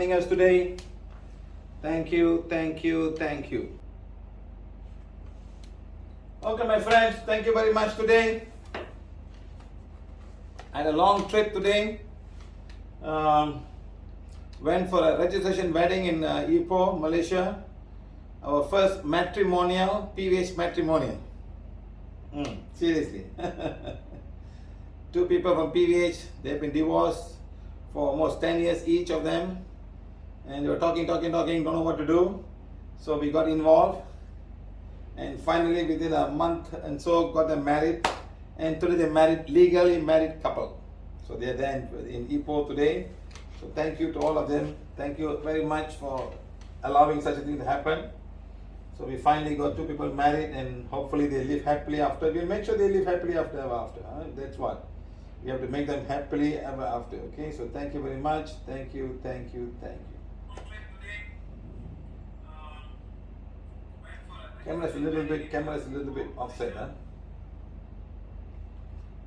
joining us today. Thank you, thank you, thank you. Okay, my friends, thank you very much today. I had a long trip today. Went for a registration wedding in Ipoh, Malaysia. Our first matrimonial, PVH matrimonial. Seriously. Two people from PVH, they've been divorced for almost 10 years each of them. And they were talking, don't know what to do. So we got involved. And finally, within a month and so, got them married. And today they're married, legally married couple. So they're there in Ipoh today. So thank you to all of them. Thank you very much for allowing such a thing to happen. So we finally got two people married, and hopefully they live happily after. We'll make sure they live happily ever after. That's what. We have to make them happily ever after. Okay, so thank you very much. Thank you, thank you, thank you. Camera's a little bit offset, huh?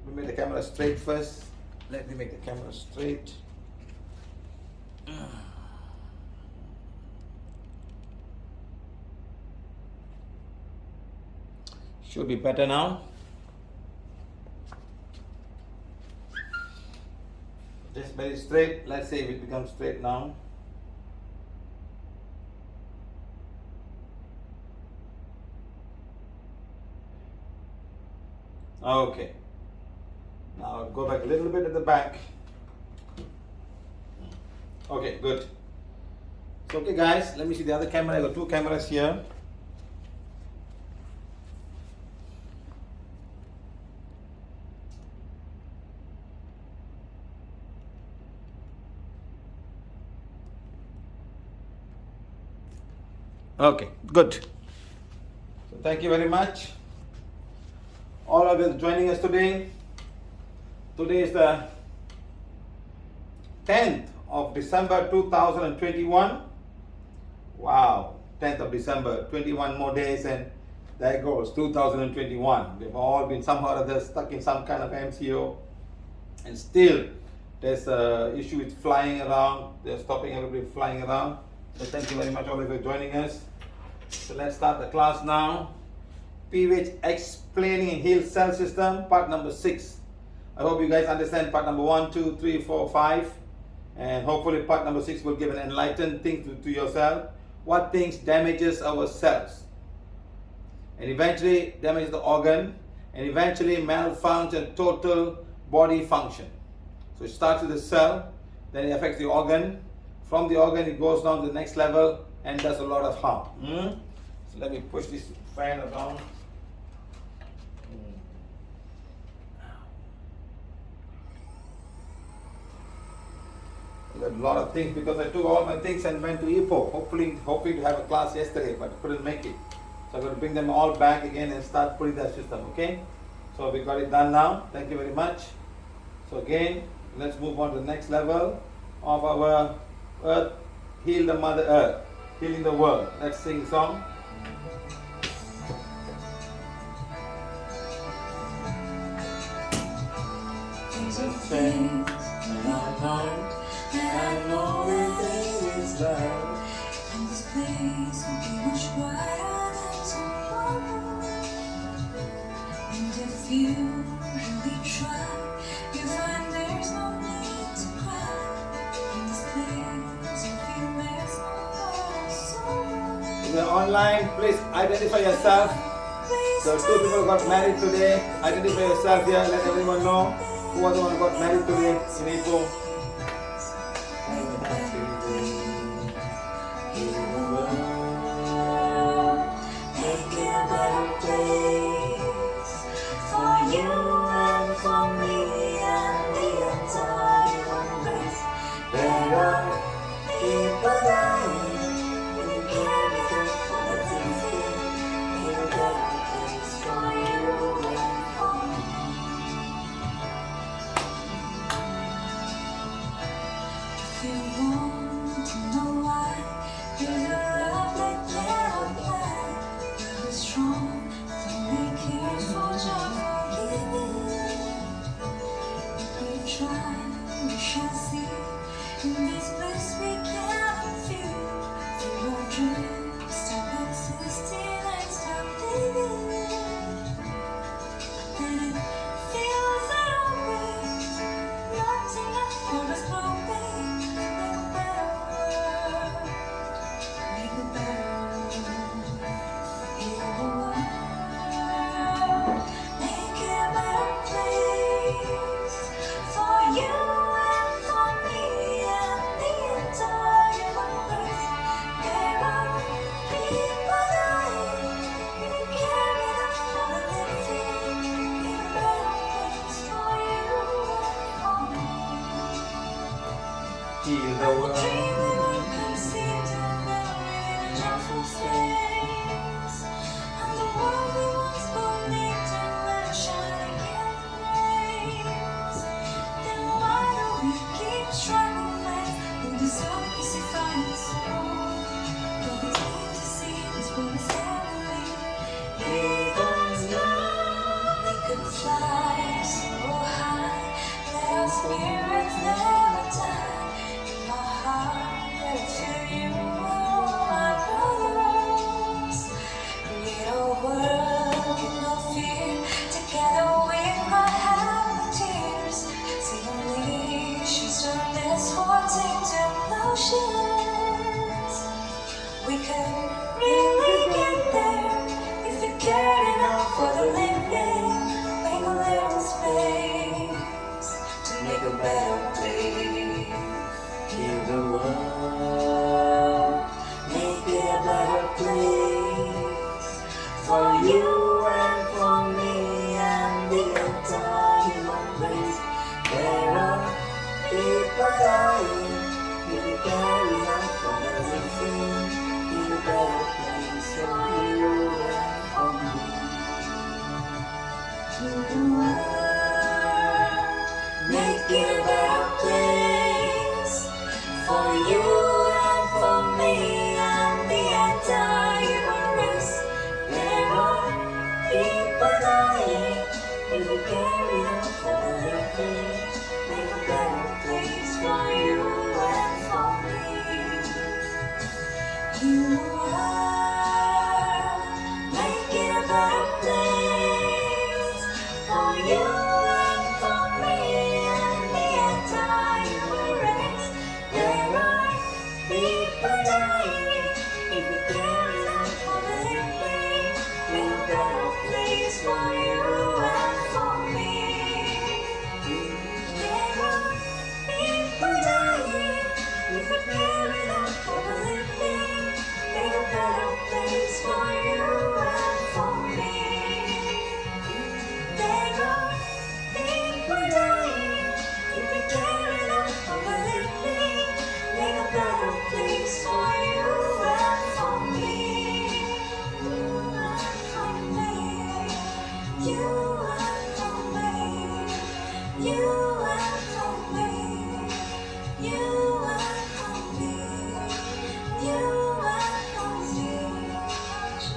We make the camera straight first. Let me make the camera straight. Should be better now. Just very straight. Let's see if it becomes straight now. Okay. Now go back a little bit at the back. Okay, good. So okay guys, let me see the other camera. I got two cameras here. Okay, good. So thank you very much. All of you joining us today. Today is the 10th of December 2021. Wow, 10th of December, 21 more days and there goes 2021. We've all been somehow or other stuck in some kind of MCO, and still there's an issue with flying around. They're stopping everybody flying around. So thank you very much all of you for joining us. So let's start the class now. PVH Explaining and Heal Cell System, part number 6. I hope you guys understand part number 1, 2, 3, 4, 5. And hopefully part number 6 will give an enlightened thing to yourself. What things damages our cells? And eventually damages the organ. And eventually malfunction total body function. So it starts with the cell, then it affects the organ. From the organ it goes down to the next level and does a lot of harm. So let me push this fan around. I got a lot of things because I took all my things and went to Ipoh. Hoping to have a class yesterday, but couldn't make it. So I'm going to bring them all back again and start putting that system, okay? So we got it done now. Thank you very much. So again, let's move on to the next level of our Earth. Heal the Mother Earth. Healing the world. Let's sing a song. These are things that I've learned, and I know that there is love. And this place will be much brighter than tomorrow. And if you really try, you'll find there's no need to cry. In this place, you feel there's no sorrow. If you're online, please identify yourself. So 2 people got married today. Identify yourself here. Let everyone know who was the one who got married today in Ipoh. We shall see in this place we can a world with no fear. Together we cry happy tears. See only issues turn this world into emotions. We could really get there if we cared enough for the living. Make a little space to make a better place. Heal the world, make it a better place for you and for me and the entire human race. There are people dying if we care enough for the living. Heal a better place for you and for me. Heal the world, make it a better place for you and for me and the entire human race. There are people dying if we care enough for the living. Make a better place for you and for me. You are, make it a better place for you and for me and the entire human race. There are people dying if we care enough for the living. Make a better place for you and for me. There are people dying if we care enough for the living. Make a better place for you and for me. There are people dying if we care enough for the living. Make a better place for you and for me. You and for me. You and for me. You and for me. You and for me. You and for me.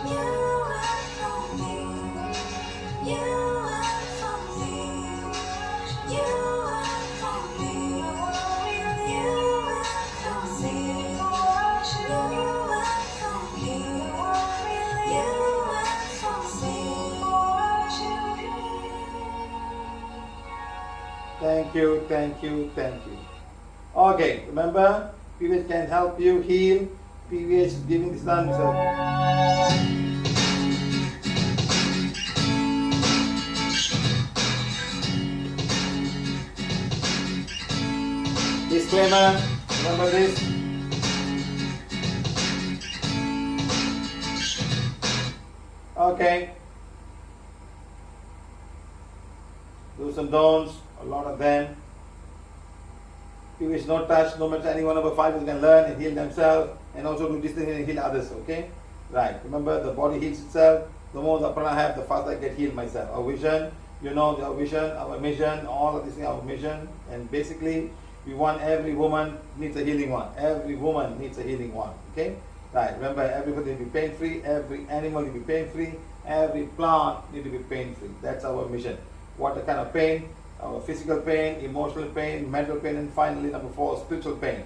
You and for me. You and for me. You and for me. You and for me. You and for me. You and for me. Thank you, thank you, thank you. Okay, remember, PVH can help you heal. PVH is giving this answer. Disclaimer, remember this. Okay. Do's and don'ts, a lot of them. PVH no touch, no matter any one of the fibers can learn and heal themselves and also do this thing and heal others, okay? Right, remember the body heals itself. The more the prana I have, the faster I get healed myself. Our vision, you know, our vision, our mission, all of these things, our mission. And basically, we want every woman needs a healing one. Every woman needs a healing one, okay? Right, remember everybody will be pain-free, every animal will be pain-free, every plant need to be pain-free. That's our mission. What kind of pain? Our physical pain, emotional pain, mental pain, and finally number 4, spiritual pain.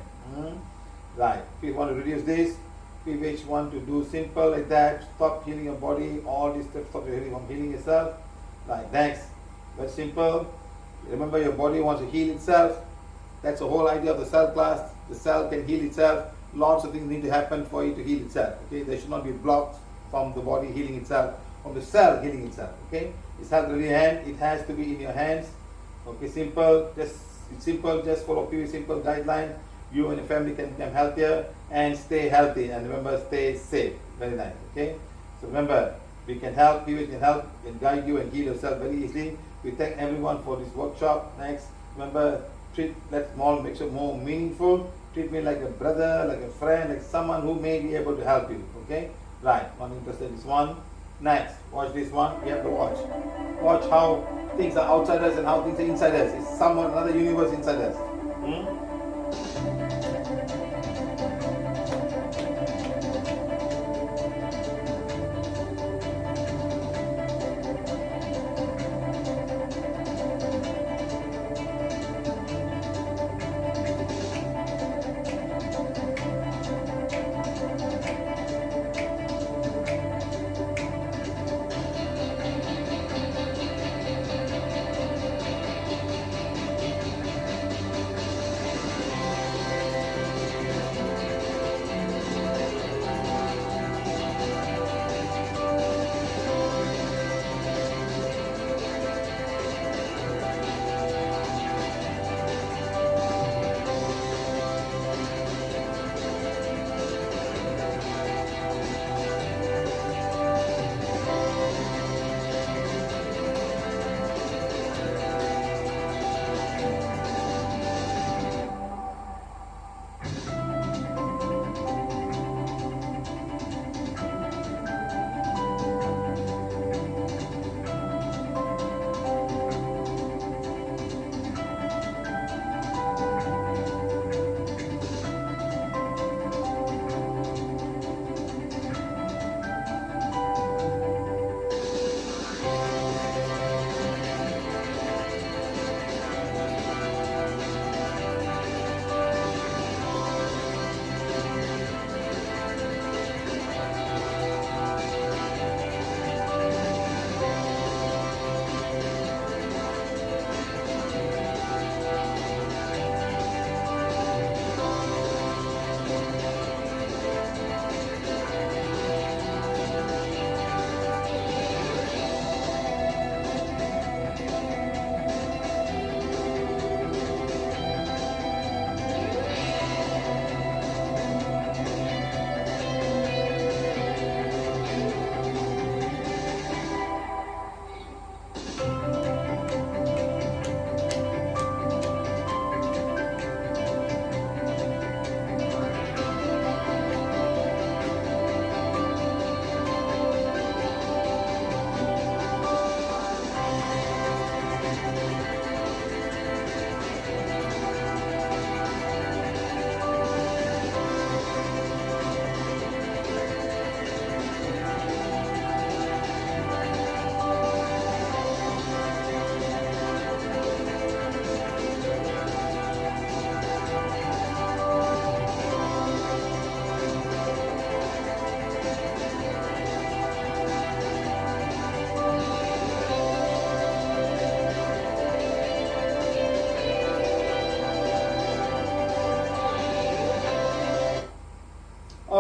Right, if you want to reduce this, PVH want to do simple like that, stop healing your body, all these steps, stop healing yourself. Right, next, very simple. Remember your body wants to heal itself. That's the whole idea of the cell class. The cell can heal itself. Lots of things need to happen for it to heal itself. Okay, there should not be blocks from the body healing itself, from the cell healing itself. Okay, it's not really your hand. It has to be in your hands. Okay, simple. It's simple. Just follow PVH simple guideline. You and your family can become healthier and stay healthy. And remember, stay safe. Very nice. Okay. So remember, we can help. PVH can help and guide you and heal yourself very easily. We thank everyone for this workshop. Next, remember, treat that small, make it more meaningful. Treat me like a brother, like a friend, like someone who may be able to help you. Okay? Right. One interested in this one. Next, watch this one. You have to watch. Watch how things are outside us and how things are inside us. It's somewhat another universe inside us.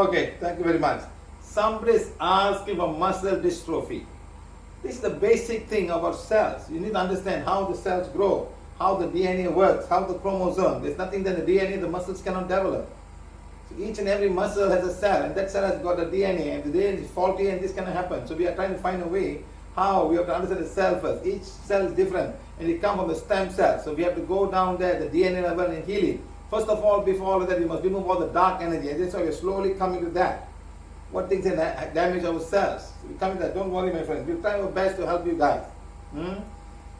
Okay, thank you very much. Somebody's asking for muscle dystrophy. This is the basic thing about cells. You need to understand how the cells grow, how the DNA works, how the chromosome. There's nothing that the DNA, the muscles cannot develop. So each and every muscle has a cell, and that cell has got a DNA, and the DNA is faulty, and this cannot happen. So we are trying to find a way how we have to understand the cell first. Each cell is different, and it comes from the stem cell. So we have to go down there, the DNA level, and heal it. First of all, before all of that, we must remove all the dark energy, and that's why we're slowly coming to that. What things that damage our cells? So we come to that. Don't worry, my friends. We'll try our best to help you guys.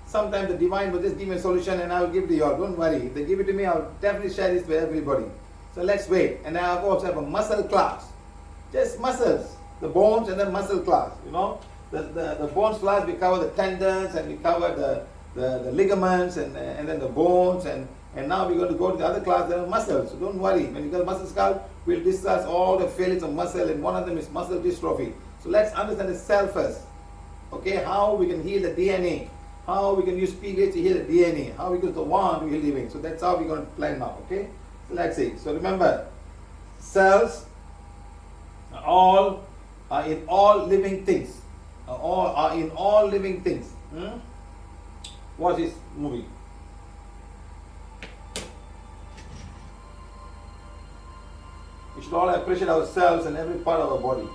Sometimes the divine will just give me a solution and I will give it to you all. Don't worry. If they give it to me, I'll definitely share this with everybody. So let's wait. And I also have a muscle class. Just muscles. The bones and then muscle class. You know, the bones class, we cover the tendons and we cover the ligaments and then the bones and now we're going to go to the other class, the muscles. So don't worry. When you go to muscle class, we'll discuss all the failures of muscle, and one of them is muscle dystrophy. So let's understand the cell first. Okay, how we can heal the DNA, how we can use PVH to heal the DNA, how we use the wand to heal living. So that's how we're going to plan now. Okay, so let's see. So remember, cells are in all living things. Are in all living things. Watch this movie. We should all appreciate ourselves and every part of our body.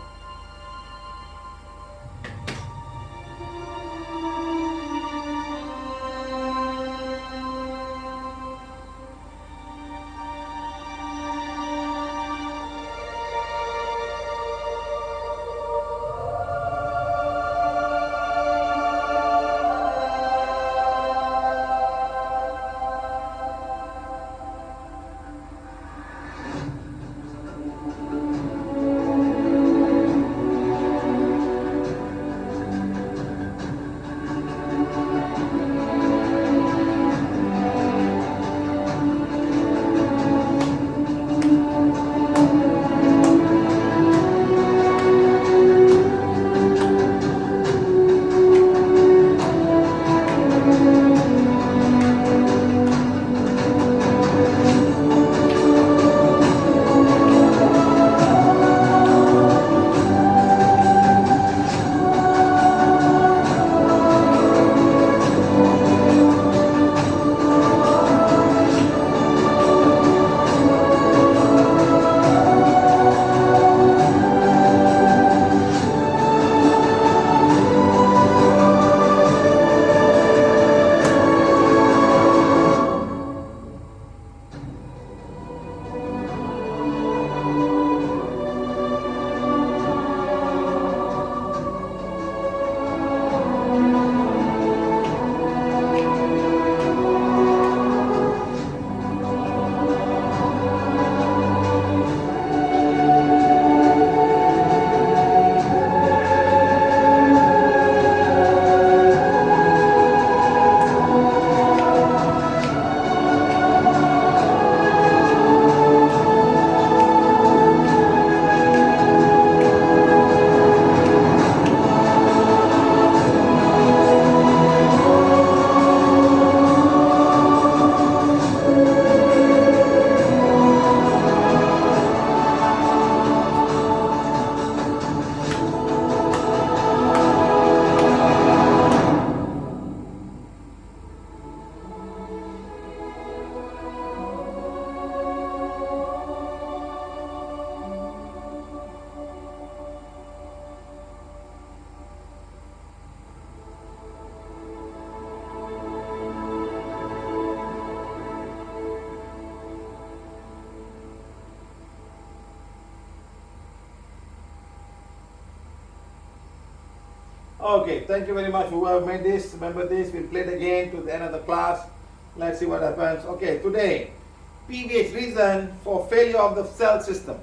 Okay, thank you very much for whoever made this. Remember this, we'll play it again to the end of the class. Let's see what happens. Okay, today, PVH reason for failure of the cell system.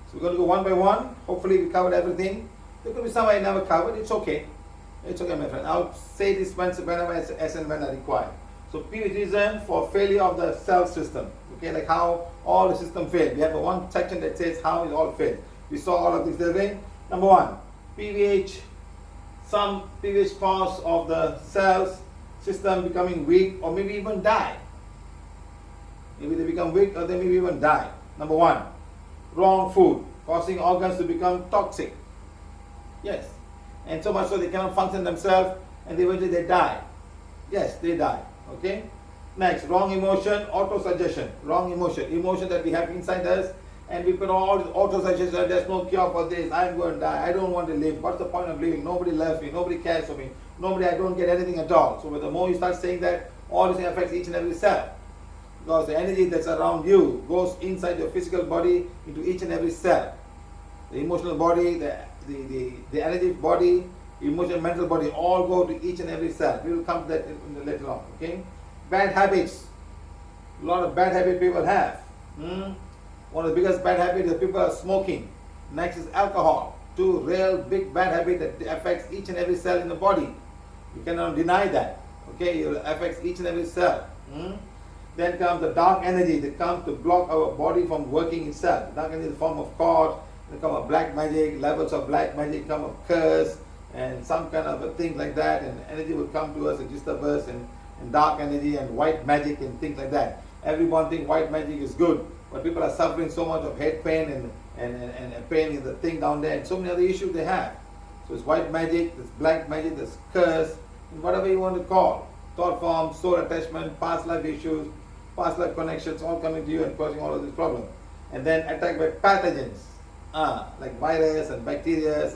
So we're going to go one by one. Hopefully we covered everything. There could be some I never covered. It's okay. It's okay, my friend. I'll say this whenever as and when I require. So PVH reason for failure of the cell system. Okay, like how all the system failed. We have one section that says how it all failed. We saw all of this today. Number one, PVH, some PVH cause of the cells system becoming weak or maybe even die. Maybe they become weak or they maybe even die. Number one. wrong food, causing organs to become toxic. Yes. And so much so they cannot function themselves and eventually they die. Yes, they die. Okay? Next, wrong emotion, auto-suggestion. Wrong emotion. Emotion that we have inside us and we put all this auto-suggestion, there's no cure for this, I'm going to die, I don't want to live, what's the point of living, nobody loves me, nobody cares for me, I don't get anything at all. So the more you start saying that, all this affects each and every cell. Because the energy that's around you goes inside your physical body into each and every cell. The emotional body, the energy body, emotional mental body, all go to each and every cell. We will come to that later on. Okay? Bad habits. A lot of bad habits people have. One of the biggest bad habits is people are smoking. Next is alcohol. Two real big bad habits that affects each and every cell in the body. You cannot deny that. Okay? It affects each and every cell. Then comes the dark energy that comes to block our body from working itself. Dark energy is the form of cord, then come of black magic, levels of black magic, come of curse, and some kind of a thing like that, and energy will come to us and disturb us, and dark energy and white magic and things like that. Everyone thinks white magic is good, but people are suffering so much of head pain and pain in the thing down there, and so many other issues they have. So it's white magic, there's black magic, there's curse, and whatever you want to call. Thought form, soul attachment, past life issues, past life connections, all coming to you and causing all of these problems. And then attacked by pathogens, like virus and bacteria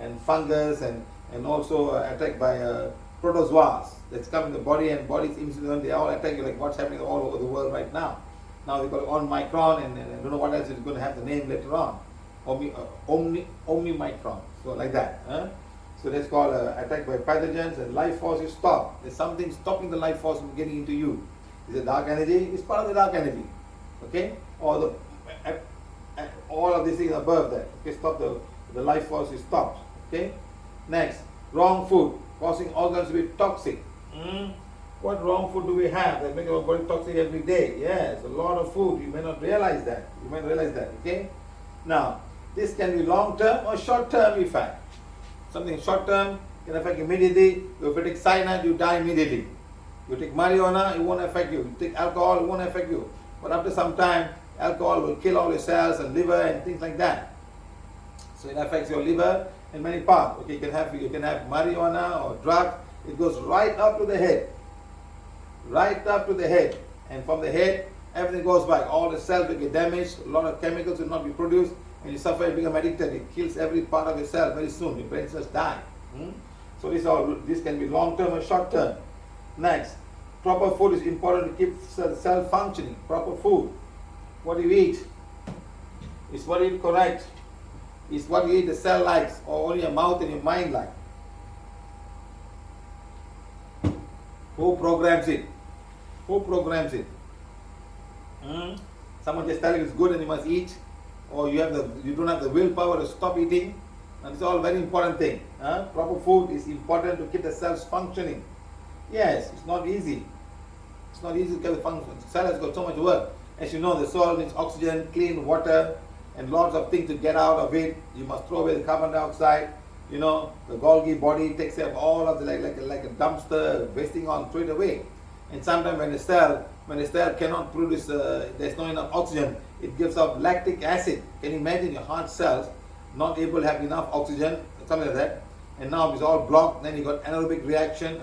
and fungus and also attacked by protozoas that's come in the body and body's immune system, they all attack you like what's happening all over the world right now. Now they call it Omicron and I don't know what else is going to have the name later on. Omicron, so like that. So that's called attack by pathogens and life force is stopped. There's something stopping the life force from getting into you. Is it dark energy? It's part of the dark energy. Okay? Or all of these things above that. Okay, stop the life force is stopped. Okay? Next, wrong food, causing organs to be toxic. What wrong food do we have that make our body toxic every day? Yes, a lot of food. You may not realize that. Okay? Now, this can be long-term or short-term effect. Something short-term can affect immediately. If you take cyanide, you die immediately. You take marijuana, it won't affect you. You take alcohol, it won't affect you. But after some time, alcohol will kill all your cells and liver and things like that. So it affects your liver in many parts. Okay, you can have marijuana or drug. It goes right up to the head. Right up to the head. And from the head, everything goes back. All the cells will get damaged. A lot of chemicals will not be produced. And you suffer and become addicted. It kills every part of your cell very soon. Your brain cells die. So this can be long-term or short-term. Next, proper food is important to keep cell functioning. Proper food. What you eat is what you eat correct. Is what you eat the cell likes or only your mouth and your mind like. Who programs it? Who programs it? Someone just telling you it's good and you must eat, or you don't have the willpower to stop eating. And it's all a very important thing. Proper food is important to keep the cells functioning. Yes, it's not easy. It's not easy to get the function. The cell has got so much work. As you know, the soil needs oxygen, clean water, and lots of things to get out of it. You must throw away the carbon dioxide. You know, the Golgi body takes care of all of the like a dumpster, wasting on, throw it away. And sometimes when the cell cannot produce, there's not enough oxygen, it gives off lactic acid. Can you imagine your heart cells not able to have enough oxygen, something like that? And now it's all blocked, then you got anaerobic reaction,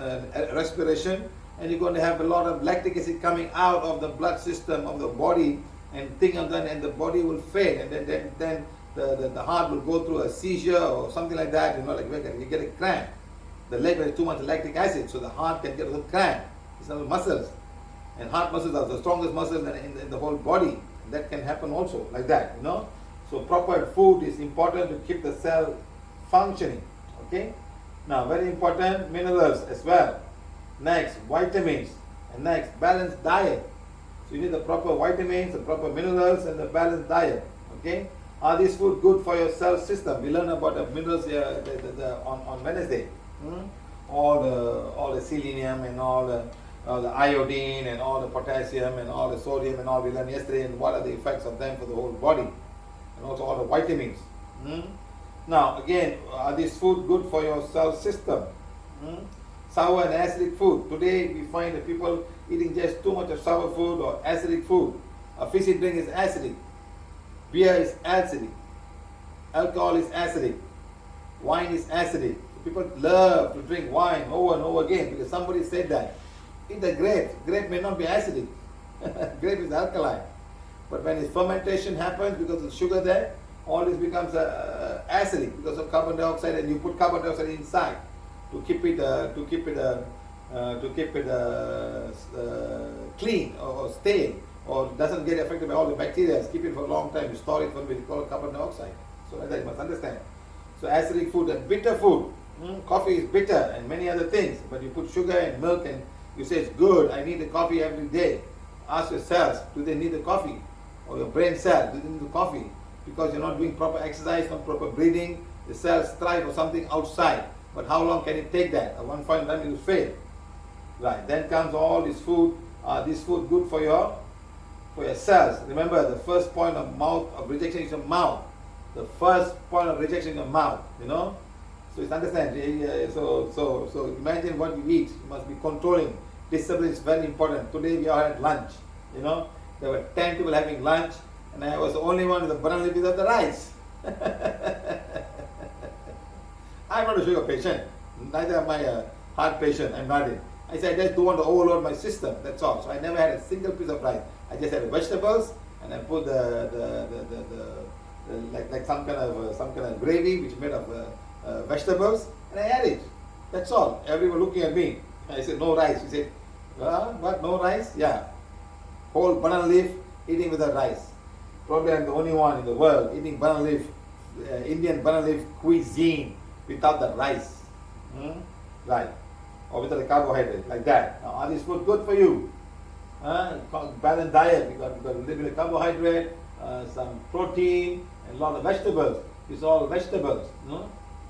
respiration, and you're going to have a lot of lactic acid coming out of the blood system of the body, and and the body will fail, and then the heart will go through a seizure or something like that, like you get a cramp. The leg has too much lactic acid, so the heart can get a cramp. It's not the muscles. And heart muscles are the strongest muscles in the whole body. That can happen also, like that, So proper food is important to keep the cell functioning. Okay? Now, very important, minerals as well. Next, vitamins. And next, balanced diet. So you need the proper vitamins, the proper minerals, and the balanced diet. Okay? Are these food good for your cell system? We learn about the minerals on Wednesday. All the selenium and all the iodine and all the potassium and all the sodium and all we learned yesterday, and what are the effects of them for the whole body, and also all the vitamins. Now again, are these food good for your cell system? Sour and acidic food. Today we find that people eating just too much of sour food or acidic food. A fizzy drink is acidic. Beer is acidic. Alcohol is acidic. Wine is acidic. People love to drink wine over and over again because somebody said that. Eat the grape. Grape may not be acidic. Grape is alkaline. But when its fermentation happens because of sugar there, all this becomes acidic because of carbon dioxide, and you put carbon dioxide inside to keep it clean or stale, or doesn't get affected by all the bacteria. Keep it for a long time. You store it for what we call carbon dioxide. So like that you must understand. So acidic food and bitter food. Coffee is bitter and many other things. But you put sugar and milk and you say it's good. I need the coffee every day. Ask your cells, do they need the coffee? Or your brain cells, do they need the coffee? Because you're not doing proper exercise, not proper breathing. The cells strive for something outside. But how long can it take that? At one point in time it will fail. Right. Then comes all this food. This food good for your cells. Remember, the first point of rejection is your mouth. The first point of rejection is your mouth. You know. So you understand. So imagine what you eat. You must be controlling. Discipline is very important. Today we all had lunch. You know, there were 10 people having lunch, and I was the only one with the banana leaf without the rice. I'm not a sugar patient. Neither am I a heart patient. I'm not it. I said I just don't want to overload my system. That's all. So I never had a single piece of rice. I just had vegetables, and I put like some kind of gravy which is made of vegetables, and I had it. That's all. Everyone looking at me. I said no rice. He said, what? No rice? Yeah. Whole banana leaf eating without rice. Probably I'm the only one in the world eating banana leaf, Indian banana leaf cuisine without the rice. Right. Or without the carbohydrate, like that. Now, are these food good for you? Balanced diet. You got a little bit of carbohydrate, some protein, and a lot of vegetables. It's all vegetables.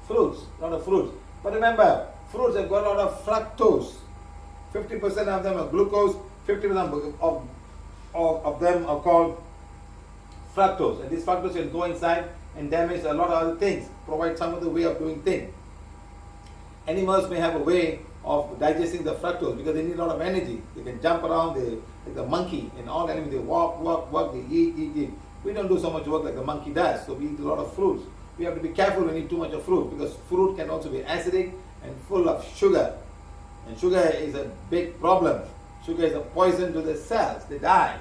Fruits, a lot of fruits. But remember, fruits have got a lot of fructose. 50% of them are glucose, 50% of them are called fructose. And this fructose can go inside and damage a lot of other things, provide some other way of doing things. Animals may have a way of digesting the fructose because they need a lot of energy. They can jump around, like the monkey, and all animals, they walk, they eat. We don't do so much work like the monkey does, so we eat a lot of fruits. We have to be careful when we eat too much of fruit because fruit can also be acidic and full of sugar. And sugar is a big problem. Sugar is a poison to the cells. They die.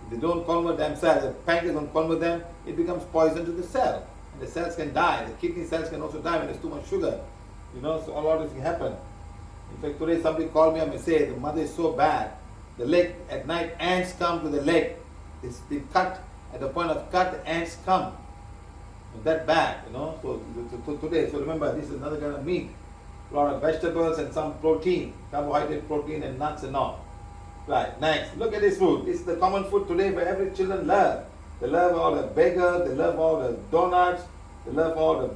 If they don't convert themselves, the pancreas don't convert them, it becomes poison to the cell. And the cells can die. The kidney cells can also die when there's too much sugar. So a lot of things can happen. In fact, today somebody called me up and said the mother is so bad. The leg, at night, ants come to the leg. They cut, at the point of cut, the ants come. It's that bad, So today, so remember, this is another kind of meat. A lot of vegetables and some protein, carbohydrate, protein, and nuts and all. Right, next, look at this food. This is the common food today where every children love. They love all the bagels, they love all the donuts, they love all the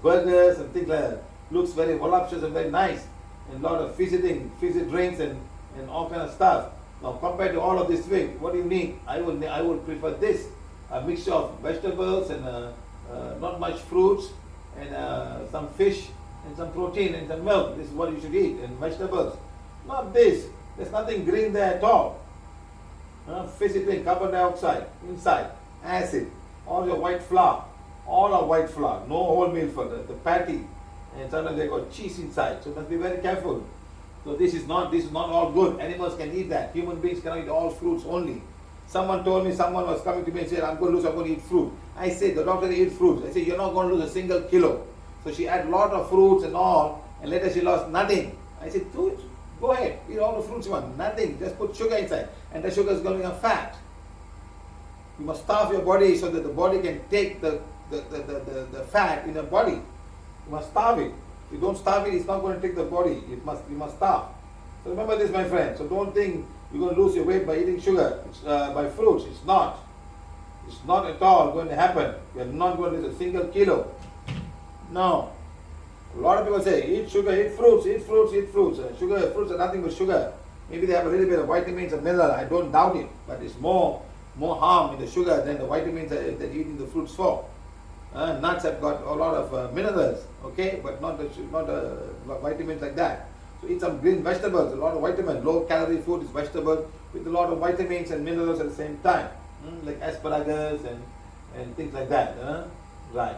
burgers and things like that. Looks very voluptuous and very nice. And a lot of fizzy drinks and all kind of stuff. Now compared to all of this thing, what do you need? I would prefer this. A mixture of vegetables and not much fruits and some fish and some protein and some milk. This is what you should eat, and vegetables. Not this. There's nothing green there at all. Fizzy drink, carbon dioxide inside, acid, all your white flour, all are white flour, no wholemeal flour, the patty, and sometimes they got cheese inside. So you must be very careful. So this is not all good. Animals can eat that. Human beings cannot eat all fruits only. Someone told me, someone was coming to me and said, I'm going to eat fruit. I said, the doctor eat fruits. I said, you're not going to lose a single kilo. So she had a lot of fruits and all, and later she lost nothing. I said, fruits? Go ahead, eat all the fruits you want. Nothing, just put sugar inside. And the sugar is going to become fat. You must starve your body so that the body can take the fat in the body. You must starve it. If you don't starve it, it's not going to take the body. You must starve. So remember this, my friend. So don't think you're going to lose your weight by eating sugar, by fruits. It's not. It's not at all going to happen. You're not going to lose a single kilo. No. A lot of people say, eat sugar, eat fruits, eat fruits, eat fruits. Fruits are nothing but sugar. Maybe they have a little bit of vitamins and mineral. I don't doubt it. But it's more harm in the sugar than the vitamins that you're eating the fruits for. Nuts have got a lot of minerals, okay, but not vitamins like that. So eat some green vegetables, a lot of vitamins. Low calorie food is vegetable with a lot of vitamins and minerals at the same time, like asparagus and things like that. Right.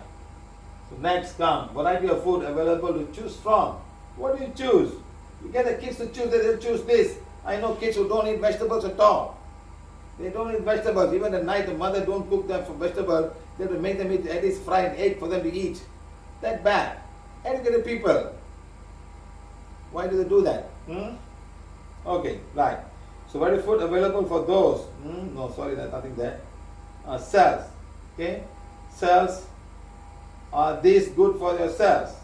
So next come variety of food available to choose from. What do you choose? You get the kids to choose, they'll choose this. I know kids who don't eat vegetables at all. They don't eat vegetables. Even at night, the mother don't cook them for vegetables. They have to make them eat at least fry an egg for them to eat. That bad. Educated people. Why do they do that? Okay, right. So what is food available for those? No, sorry, there's nothing there. Cells. Okay? Cells. Are these good for your cells?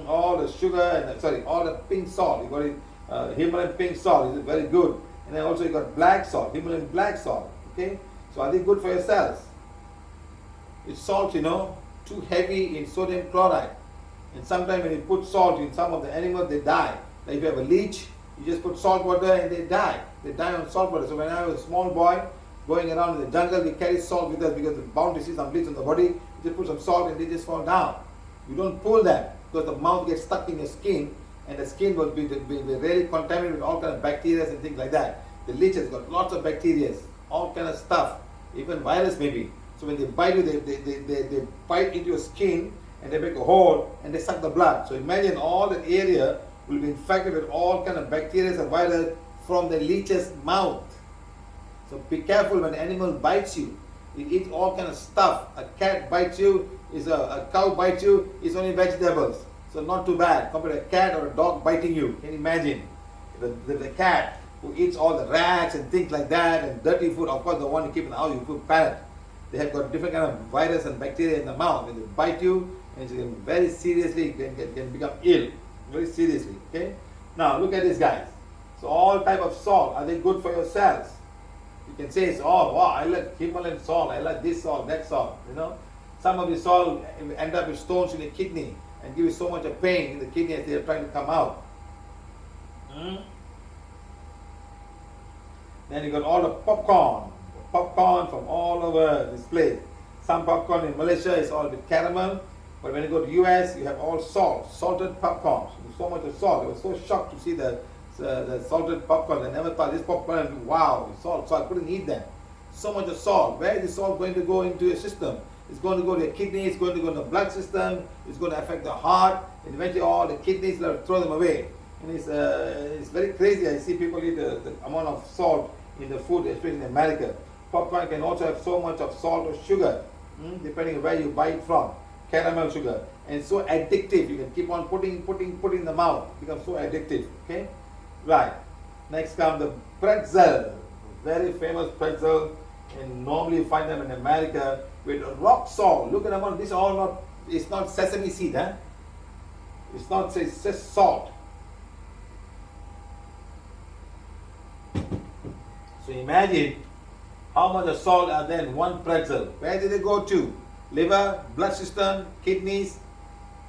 All the sugar and all the pink salt. You got it, Himalayan pink salt is very good. And then also you got black salt, Himalayan black salt. Okay? So are they good for your cells? It's salt, too heavy in sodium chloride. And sometimes when you put salt in some of the animals, they die. Like if you have a leech, you just put salt water and they die. They die on salt water. So when I was a small boy, going around in the jungle, we carry salt with us because we're bound to see some bleach on the body. You just put some salt and they just fall down. You don't pull them because the mouth gets stuck in your skin and the skin will be really contaminated with all kinds of bacteria and things like that. The leech has got lots of bacteria, all kind of stuff, even virus maybe. So when they bite you, they bite into your skin and they make a hole and they suck the blood. So imagine all that area will be infected with all kind of bacteria and virus from the leech's mouth. So be careful when an animal bites you. It eats all kind of stuff. A cat bites you, a cow bites you, it's only vegetables. So not too bad compared to a cat or a dog biting you. Can you imagine? The cat who eats all the rats and things like that and dirty food, of course the one you keep in the house, you put parrot. They have got different kind of virus and bacteria in the mouth. When they bite you, and you can very seriously can become ill. Very seriously. Okay? Now look at these guys. So all type of salt, are they good for your cells? You can say, wow, I like Himalayan salt, I like this salt, that salt. Some of the salt end up with stones in the kidney and give you so much of pain in the kidney as they are trying to come out. Then you got all the popcorn from all over this place. Some popcorn in Malaysia is all with caramel, but when you go to US, you have all salted popcorn. So much of salt. I was so shocked to see the salted popcorn. I never thought this popcorn, wow, salt. So I couldn't eat them. So much of salt. Where is the salt going to go into your system? It's going to go to your kidney, it's going to go to the blood system, it's going to affect the heart, and eventually all the kidneys will throw them away. And it's very crazy. I see people eat the amount of salt in the food, especially in America. Popcorn can also have so much of salt or sugar, depending on where you buy it from. Caramel sugar. And it's so addictive. You can keep on putting in the mouth. It becomes so addictive. Okay? Right. Next comes the pretzel. Very famous pretzel. And normally you find them in America with rock salt. Look at them all. This all not, it's not sesame seed, huh? It's not, it's just salt. So imagine how much of salt are there in one pretzel. Where did they go to? Liver, blood system, kidneys,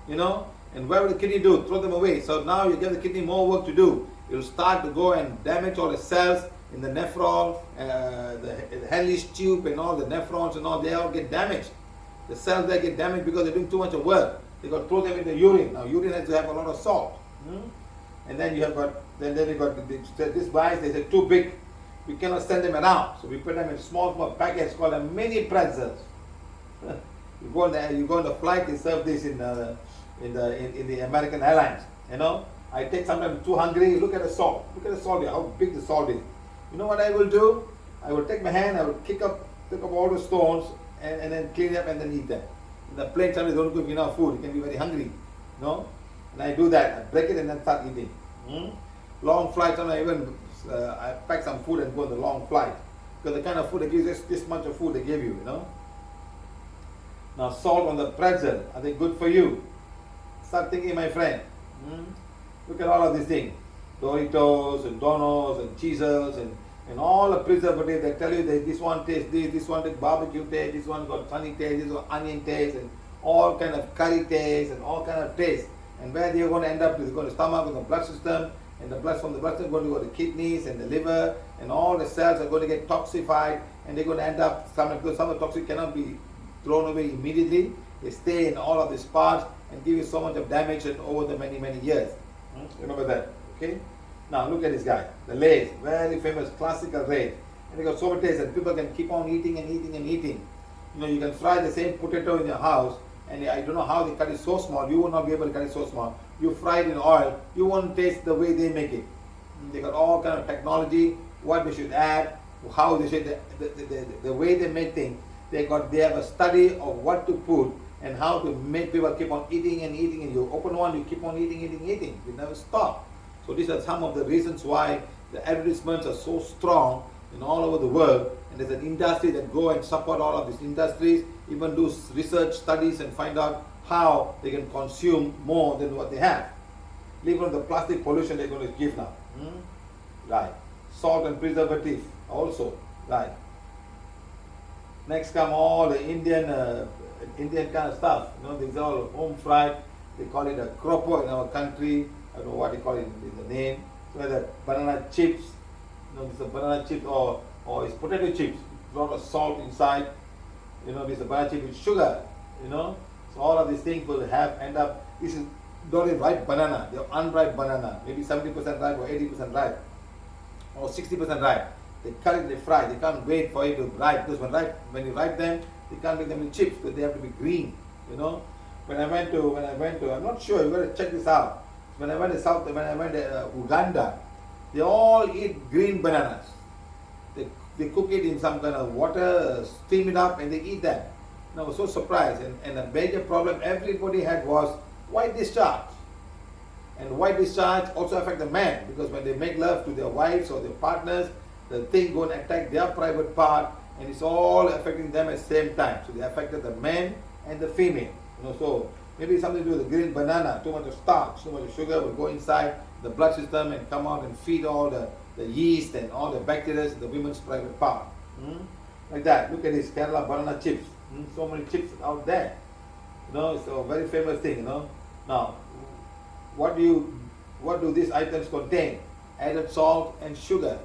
and where will the kidney do? Throw them away. So now you give the kidney more work to do. It will start to go and damage all the cells in the nephron, the Henle's tube and all the nephrons and all, they all get damaged. The cells there get damaged because they're doing too much of work. They got to throw them in the urine. Now urine has to have a lot of salt. And then you have got, then you got these guys, they say too big. We cannot send them around. So we put them in small packets called a mini pretzels. You go on the flight, they serve this in the American Airlines. I take sometimes too hungry. Look at the salt. Look at the salt here, how big the salt is. You know what I will do? I will take my hand, I will pick up all the stones and then clean it up and then eat them. In the plane, sometimes they don't give enough food. You can be very hungry. And I do that. I break it and then start eating. Long flights, sometimes even I pack some food and go on the long flight. Because the kind of food they give you, this much of food they give you, Now salt on the pretzel, are they good for you? Start thinking, my friend. Look at all of these things. Doritos and Donos and Cheezels and all the preservatives that tell you that this one tastes this one tastes barbecue taste, this one got sunny taste, this one onion taste, and all kind of curry taste and all kind of taste. And where they're going to end up, they're going to stomach and the blood system, and the blood from the blood system is going to go to the kidneys and the liver, and all the cells are going to get toxified, and they're going to end up, some of the toxic cannot be thrown away immediately. They stay in all of these parts and give you so much of damage and over the many years. Remember that, okay? Now look at this guy, the Lay's, very famous classical Lay's. And they got so much taste that people can keep on eating and eating and eating. You know, you can fry the same potato in your house, and I don't know how they cut it so small. You will not be able to cut it so small. You fry it in oil, you won't taste the way they make it. They got all kind of technology, what they should add, how they should, the way they make things. They have a study of what to put and how to make people keep on eating and eating, and you open one, you keep on eating. You never stop. So these are some of the reasons why the advertisements are so strong in all over the world, and there's an industry that go and support all of these industries, even do research studies and find out how they can consume more than what they have. Leave on the plastic pollution they're going to give now. Right. Salt and preservative also. Right. Next come all the Indian kind of stuff. You know, these are all home fried. They call it a kropo in our country. I don't know what they call it in the name. So the banana chips. You know, this is a banana chip or it's potato chips. A lot of salt inside. You know, this is a banana chip with sugar. You know, so all of these things will end up. This is not a ripe banana. They're unripe banana. Maybe 70% ripe or 80% ripe or 60% ripe. They cut it, they fry. They can't wait for it to ripe, because when you ripe them, they can't make them in chips, but they have to be green. You know, when I went to, I'm not sure. You got to check this out. When I went to Uganda, they all eat green bananas. They cook it in some kind of water, steam it up, and they eat that. And I was so surprised. And a major problem everybody had was white discharge. And white discharge also affect the men, because when they make love to their wives or their partners, the thing go and attack their private part, and it's all affecting them at the same time. So they affected the men and the female. You know, so maybe something to do with the green banana. Too much of starch, too much of sugar will go inside the blood system and come out and feed all the yeast and all the bacteria in the women's private part. Like that. Look at this Kerala banana chips. So many chips out there. You know, it's a very famous thing. You know. Now, what do these items contain? Added salt and sugar.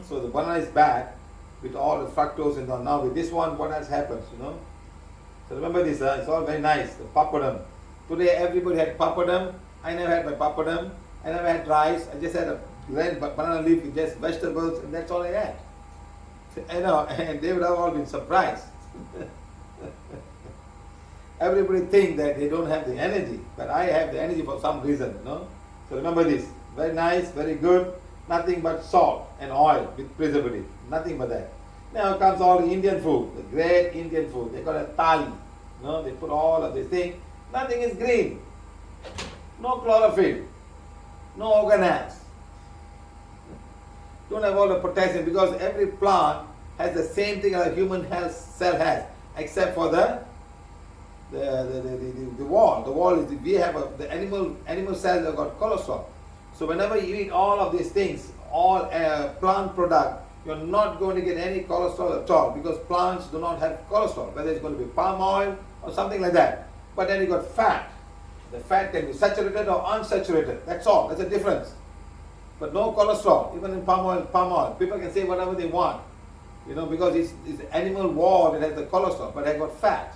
So the banana is bad with all the fructose, and now with this one, what else happens? You know. So remember this. It's all very nice. The papadam. Today everybody had papadam. I never had my papadam. I never had rice. I just had a red banana leaf with just vegetables, and that's all I had. You know, and they would have all been surprised. Everybody think that they don't have the energy, but I have the energy for some reason, you know. So remember this, very nice, very good, nothing but salt and oil with preservative, nothing but that. Now comes all the Indian food, the great Indian food. They call it thali, you know. They put all of these things. Nothing is green, no chlorophyll, no organelles. Don't have all the potassium, because every plant has the same thing as a human cell has, except for the wall. The wall is we have the animal cells have got cholesterol. So whenever you eat all of these things, all plant product, you're not going to get any cholesterol at all, because plants do not have cholesterol, whether it's going to be palm oil or something like that. But then you got fat. The fat can be saturated or unsaturated. That's all. That's the difference. But no cholesterol, even in palm oil. People can say whatever they want, you know, because it's animal wall that has the cholesterol, but they got fat.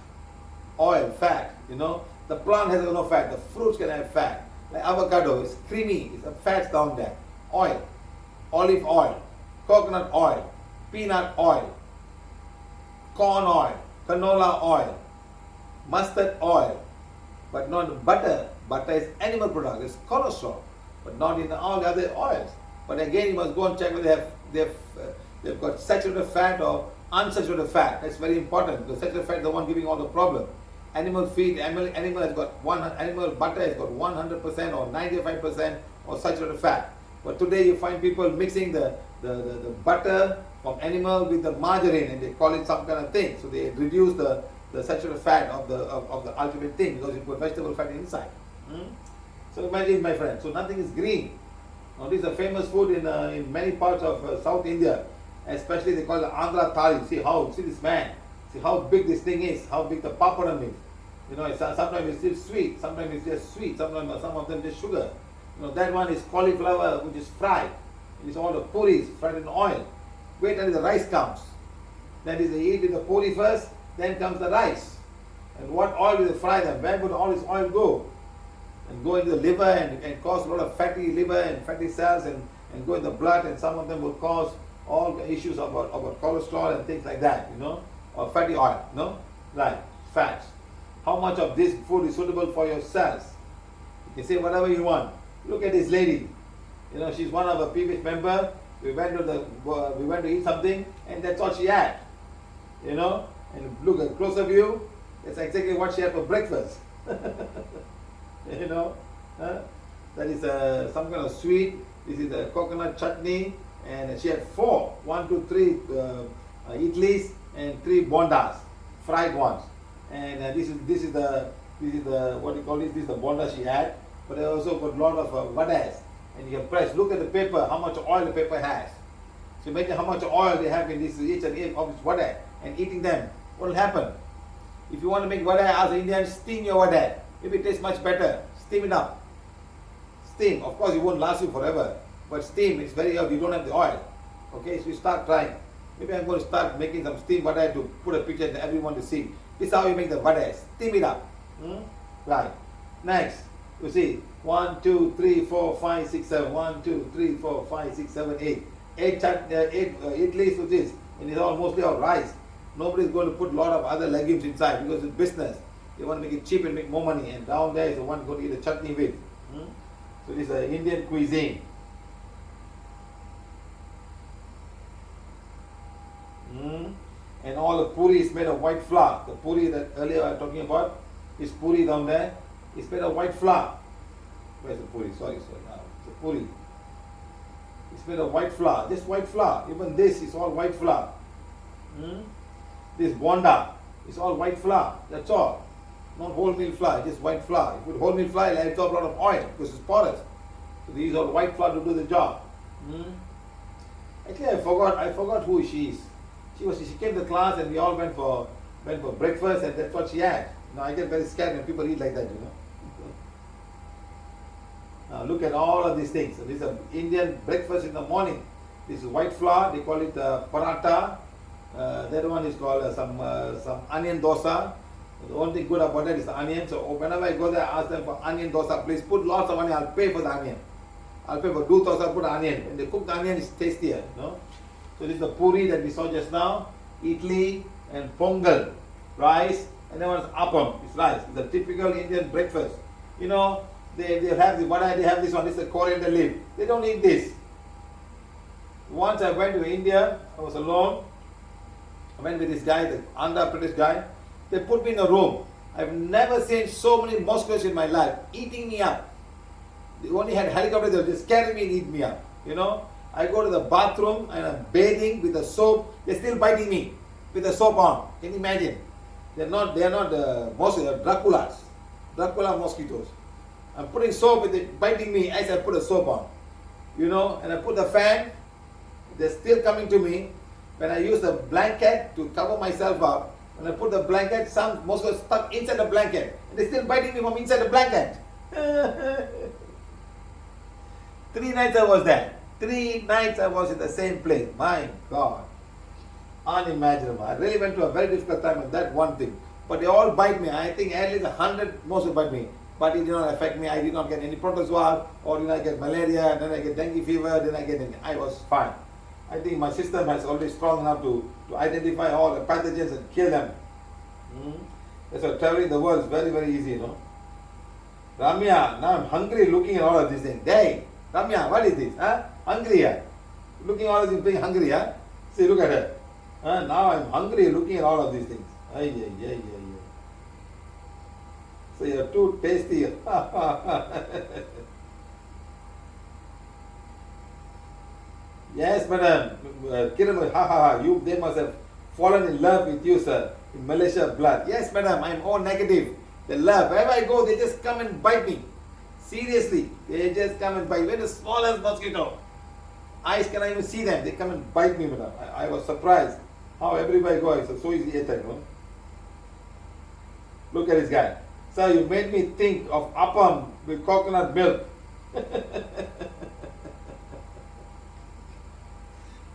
Oil, fat, you know. The plant has no fat. The fruits can have fat. Like avocado is creamy. It's a fats down there. Oil, olive oil, coconut oil, peanut oil, corn oil, canola oil, mustard oil, but not butter. Butter is animal product. It's cholesterol, but not in all the other oils. But again, you must go and check whether they've got saturated fat or unsaturated fat. That's very important, because saturated fat is the one giving all the problem. Animal feed, animal butter has got 100% or 95% or saturated fat. But today you find people mixing the butter from animal with the margarine, and they call it some kind of thing. So they reduce the saturated fat of the ultimate thing, because you put vegetable fat inside. So imagine, my friend. So nothing is green. Now this is a famous food in many parts of South India, especially they call it Andhra thali. See this man. See how big this thing is, how big the papadam is. You know, sometimes it's still sweet, sometimes it's just sweet, sometimes some of them just sugar. You know, that one is cauliflower, which is fried. It's all the puris fried in oil. Wait until the rice comes. That is, they eat with the puri first, then comes the rice. And what oil do they fry them? Where would all this oil go? And go into the liver and cause a lot of fatty liver and fatty cells and go in the blood, and some of them will cause all the issues about cholesterol and things like that, you know. or fatty oil? No? Right, fats. How much of this food is suitable for your cells? You can say whatever you want. Look at this lady. You know, she's one of a PVH member. We went to eat something, and that's all she had. You know, and look at closer view. That's exactly what she had for breakfast. You know, that is some kind of sweet. This is a coconut chutney, and she had 4, 1, 2, 3 idlis and 3 bondas, fried ones. And this is the what do you call this? This is the bonda she had. But I also got a lot of vadas. And you can press. Look at the paper. How much oil the paper has. So imagine how much oil they have in this each and every of this vada, and eating them. What will happen? If you want to make vada, ask the Indians, steam your vada. Maybe it tastes much better. Steam it up. Steam. Of course, it won't last you forever. But steam, it's very hot. You don't have the oil. Okay, so you start trying. Maybe I'm going to start making some steam vada to put a picture to everyone to see. This is how you make the vada. Steam it up. Right. Next, you see 1, 2, 3, 4, 5, 6, 7. 1, 2, 3, 4, 5, 6, 7, 8. 8 idlis with this, and it's all mostly all rice. Nobody's going to put a lot of other legumes inside because it's business. They want to make it cheap and make more money. And down there is the one going to eat a chutney with. So this is Indian cuisine. And all the puri is made of white flour. The puri that earlier I was talking about, this puri down there is made of white flour. Where's the puri? Sorry. It's the puri. It's made of white flour. This white flour. Even this is all white flour. This bonda is all white flour. That's all. Not wholemeal flour, just white flour. If you put wholemeal flour, it'll absorb a lot of oil because it's porous. So these are white flour to do the job. Actually, I forgot who she is. She came to class and we all went for breakfast, and that's what she had. Now I get very scared when people eat like that, you know. Now look at all of these things. So this is an Indian breakfast in the morning. This is white flour. They call it paratha. The other one is called some onion dosa. The only thing good about that is the onion. So whenever I go there, I ask them for onion dosa. Please put lots of onion. I'll pay for the onion. I'll pay for 2 dosa. Put onion. When they cook the onion, it's tastier. You know. So this is the puri that we saw just now. Idli and pongal, rice, and then one's appam. It's rice. It's a typical Indian breakfast. You know, they have the vada. They have this one. This is a coriander leaf. They don't eat this. Once I went to India, I was alone. I went with this guy, the Andhra Pradesh guy. They put me in a room. I've never seen so many mosquitoes in my life, eating me up. They only had helicopters, they were just carrying me and eat me up. You know, I go to the bathroom and I'm bathing with the soap. They're still biting me with the soap on. Can you imagine? They are not mosquitoes, they're Draculas. Dracula mosquitoes. I'm putting soap with it, biting me as I put the soap on. You know, and I put the fan. They're still coming to me. When I use the blanket to cover myself up, when I put the blanket, some mosquitoes stuck inside the blanket. And they're still biting me from inside the blanket. 3 nights I was there. 3 nights I was in the same place. My God. Unimaginable. I really went through a very difficult time with that one thing. But they all bite me. I think at least 100 mosquitoes bite me. But it did not affect me. I did not get any protozoa, or I get malaria, then I get dengue fever, then I was fine. I think my system is already strong enough to identify all the pathogens and kill them. That's why traveling the world is very, very easy, you know. Ramya, now I'm hungry looking at all of these things. Hey, Ramya, what is this? Huh? Hungry, yeah? Looking at all of these things, hungry, yeah? See, look at her. Now I'm hungry looking at all of these things. Yeah. So you're too tasty. Yes, madam. Kiran, they must have fallen in love with you, sir. In Malaysia, blood. Yes, madam, I'm all negative. They love. Wherever I go, they just come and bite me. Seriously, they just come and bite. We're the smallest mosquito. Eyes cannot even see them. They come and bite me, madam. I was surprised how everybody goes. It's so easy to eat, you know. Look at this guy. Sir, you made me think of appam with coconut milk.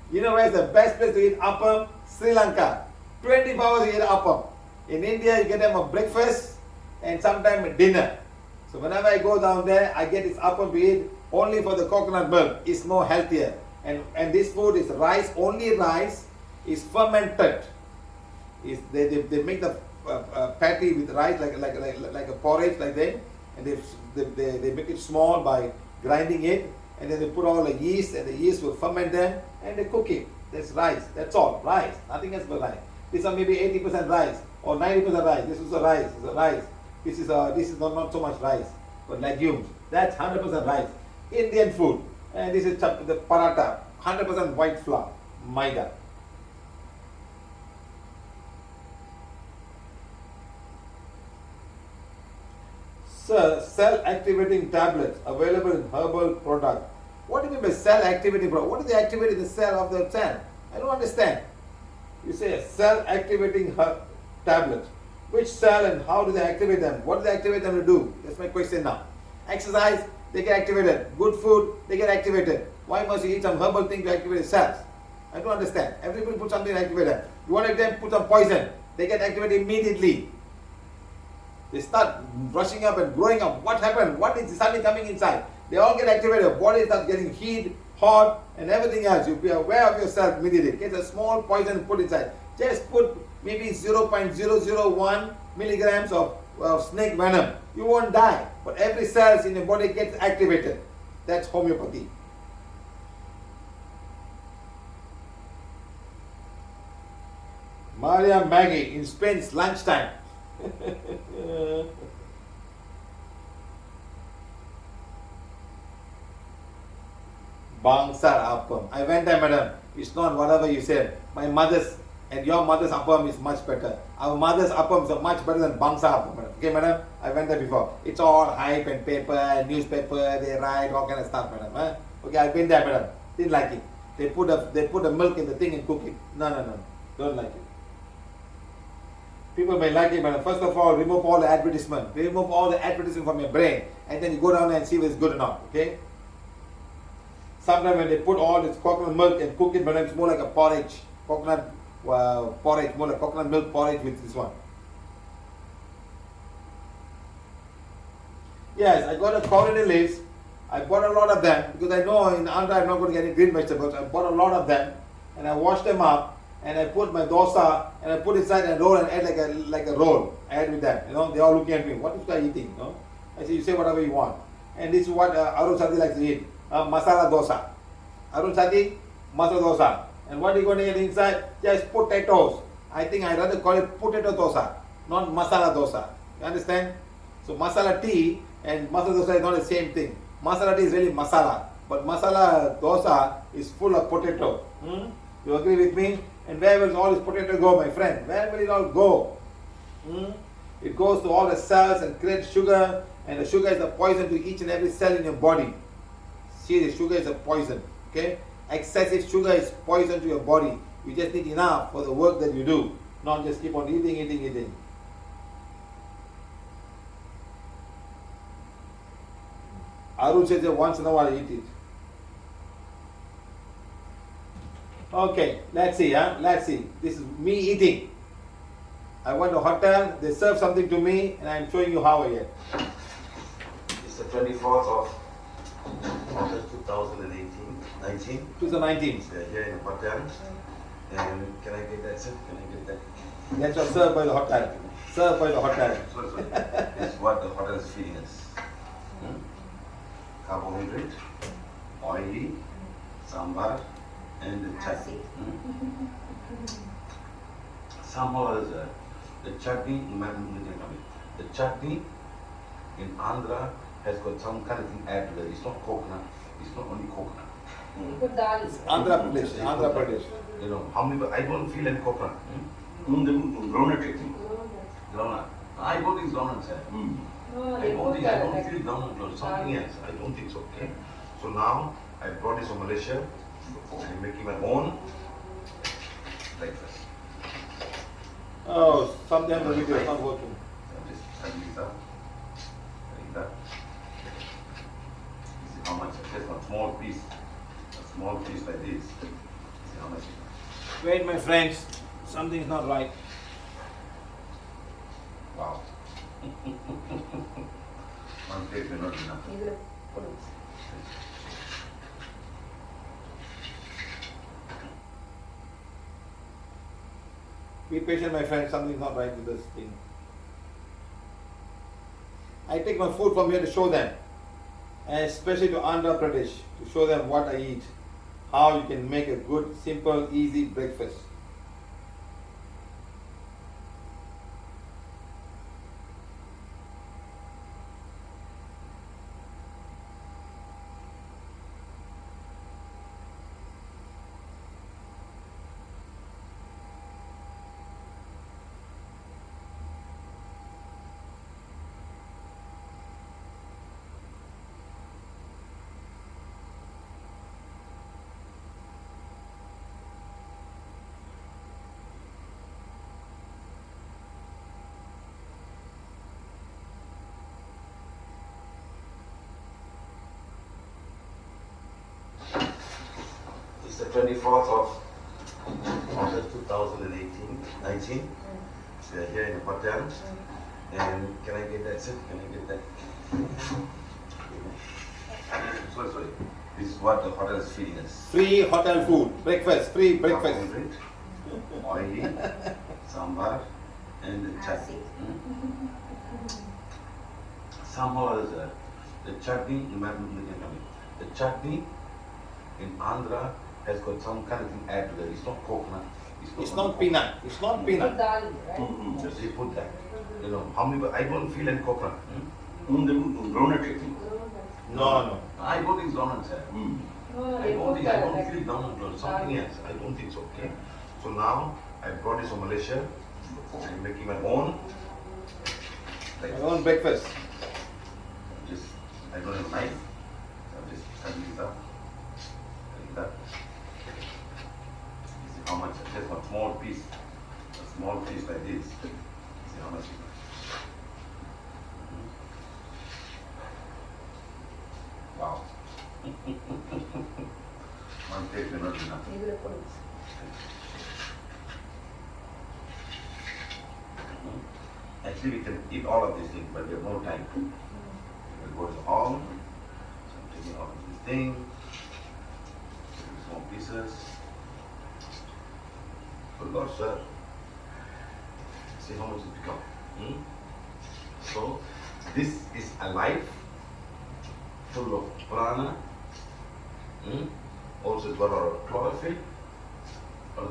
You know where's the best place to eat appam? Sri Lanka. 24 hours you eat appam. In India, you get them a breakfast and sometimes a dinner. So whenever I go down there, I get this appam to eat only for the coconut milk. It's more healthier. And this food is rice, only rice is fermented. is they make the patty with rice like a porridge like that, and they make it small by grinding it, and then they put all the yeast, and the yeast will ferment them, and they cook it. That's rice. That's all. Rice. Nothing else but rice. These are maybe 80% rice or 90% rice. This is a rice. This is a rice. This is not so much rice, but legumes. That's 100% rice. Indian food. And this is the paratha. 100% white flour. Maida. Sir, cell-activating tablets available in herbal product. What do you mean by cell-activating product? What is the activating the cell of the cell? I don't understand. You say cell-activating tablets. Which cell and how do they activate them? What do they activate them to do? That's my question now. Exercise, they get activated. Good food, they get activated. Why must you eat some herbal thing to activate the cells? I don't understand. Everybody put something to activate them. You want them put some poison, they get activated immediately. They start rushing up and growing up. What happened? What is suddenly coming inside? They all get activated. Body starts getting heat, hot, and everything else. You'll be aware of yourself immediately. Get a small poison put inside. Just put maybe 0.001 milligrams of snake venom. You won't die. But every cell in your body gets activated. That's homeopathy. Maria Maggie in Spain, it's lunchtime. Bangsar appam. I went there, madam. It's not whatever you said. My mother's and your mother's appam is much better. Our mother's appam is much better than Bangsar appam, madam. Okay, madam? I went there before. It's all hype and paper and newspaper. They write all kind of stuff, madam. Huh? Okay, I've been there, madam. Didn't like it. They put the milk in the thing and cook it. No. Don't like it. People may like it, but first of all, remove all the advertisement. Remove all the advertisement from your brain. And then you go down and see whether it's good or not. Okay? Sometimes when they put all this coconut milk and cook it, but it's more like a porridge. Coconut porridge, more like coconut milk porridge with this one. Yes, I got a coriander leaves. I bought a lot of them because I know in Andhra I'm not going to get any green vegetables. I bought a lot of them and I washed them up. And I put my dosa and I put inside a roll and ate like a roll. I had with them. You know, they all looking at me. What is guy eating? You know? I say, you say whatever you want. And this is what Arun Sati likes to eat. Masala dosa. Arun Sati, masala dosa. And what are you going to eat inside? Just potatoes. I think I rather call it potato dosa, not masala dosa. You understand? So masala tea and masala dosa is not the same thing. Masala tea is really masala. But masala dosa is full of potato. You agree with me? And where will all this potato go, my friend? Where will it all go? It goes to all the cells and creates sugar, and the sugar is a poison to each and every cell in your body. See, the sugar is a poison. Okay? Excessive sugar is poison to your body. You just need enough for the work that you do, not just keep on eating. Arun says that once in a while eat it. Okay, let's see, let's see. This is me eating. I went to a hotel, they served something to me, and I'm showing you how I ate. It's the 24th of August 2019. 2019. They're here in the hotel. And can I get that, sir? Can I get that? That's what served by the hotel. Served by the hotel. So, this is what the hotel is feeding us. Carbohydrate, oily, sambar, and the chutney. Somehow the chutney, the chutney in Andhra has got some kind of thing added to it. It's not coconut. It's not only coconut. Andhra Pradesh. You know, how many? I don't feel any coconut. Groundnut taking. Groundnut. I don't think groundnut, sir. I don't feel groundnut. Something else. I don't think so. Okay. So now I brought this from Malaysia. I'm making my own breakfast. Oh, sometimes the video is not working. I'm just cutting this up. Cutting that. See how much? Just a small piece. A small piece like this. See how much? Wait, my friends, something is not right. Wow. One plate may not be enough. Be patient, my friend. Something's not right with this thing. I take my food from here to show them, and especially to Andhra Pradesh, to show them what I eat, how you can make a good, simple, easy breakfast. It's the 24th of August 2018, 19. We are here in a hotel. And can I get that, sir? Can I get that? Sorry. This is what the hotel is feeding us. Free hotel food, breakfast, free breakfast. Oily, sambar, and the chutney. Somehow the chutney, the chutney in Andhra has got some kind of thing added to it. It's not coconut. It's not peanut. It's not peanut. Just they put that. You know, how many? I don't feel any coconut. The groundnut chutney. No. I don't think groundnut, sir. I don't feel groundnut or something else. I don't think so. Okay. So now I brought this from Malaysia. I'm making my own. My own breakfast. I don't have a knife. I'm just cutting this up. Like that. You see how much? Just a small piece. A small piece like this. See how much? Wow. One plate will not be enough. Actually, we can eat all of these things, but we have no time. We'll go to all. So I'm taking all of this thing. Small pieces. Good Lord, sir. See how much it's become. So, this is a life full of prana. Also, it's got a lot of chlorophyll. A lot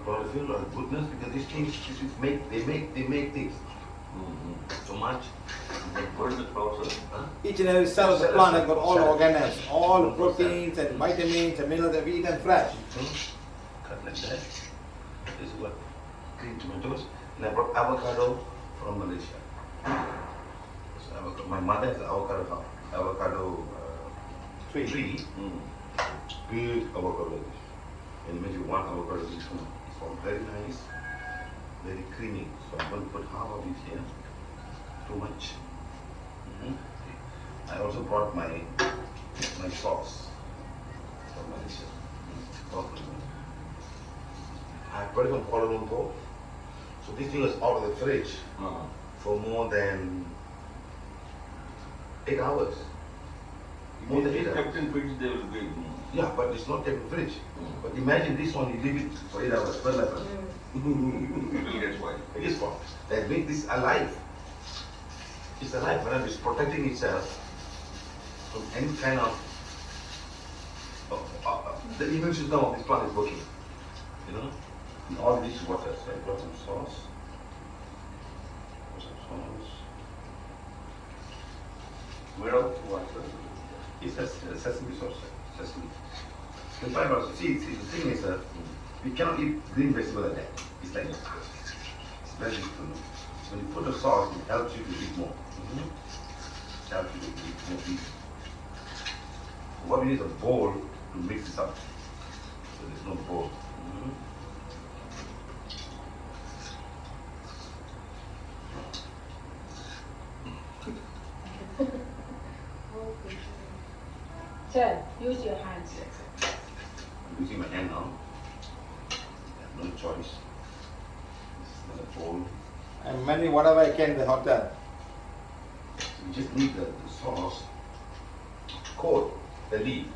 of goodness, because these things, they make things. So much. What is the process? Each and every cell of the plant has got all organelles, all proteins and vitamins and minerals that we eat them fresh. Cut like that. This is what green tomatoes. And I brought avocado from Malaysia. So avocado. My mother has an avocado tree. Big avocado like this. And maybe one avocado is one. It's all very nice, very creamy. So I'm going to put half of it here. Too much. I also brought my sauce from Malaysia. I brought it from Kuala Lumpur. So this thing was out of the fridge for more than 8 hours. More than 8 hours. Kept in fridge, they will be. Yeah, but it's not kept in fridge. But imagine this one, you leave it for 8 hours, 12 hours. It will get spoiled. It is spoiled. That makes this alive. It's alive, but it's protecting itself from any kind of the immune system of this plant is working. You know? In all these waters. So I brought some sauce. Where else? What? It's a sesame sauce. Sesame. The fiber, see, the thing is, we cannot eat green vegetable like that. It's like this. It's very difficult. When you put the sauce, it helps you to eat more. It helps you to eat more meat. What we need is a bowl to mix this up. So there's no bowl. Sir, use your hands. I'm using my hand now. I have no choice. This is not a bowl. I'm managing whatever I can in the hotel. You just need the sauce, coat the leaf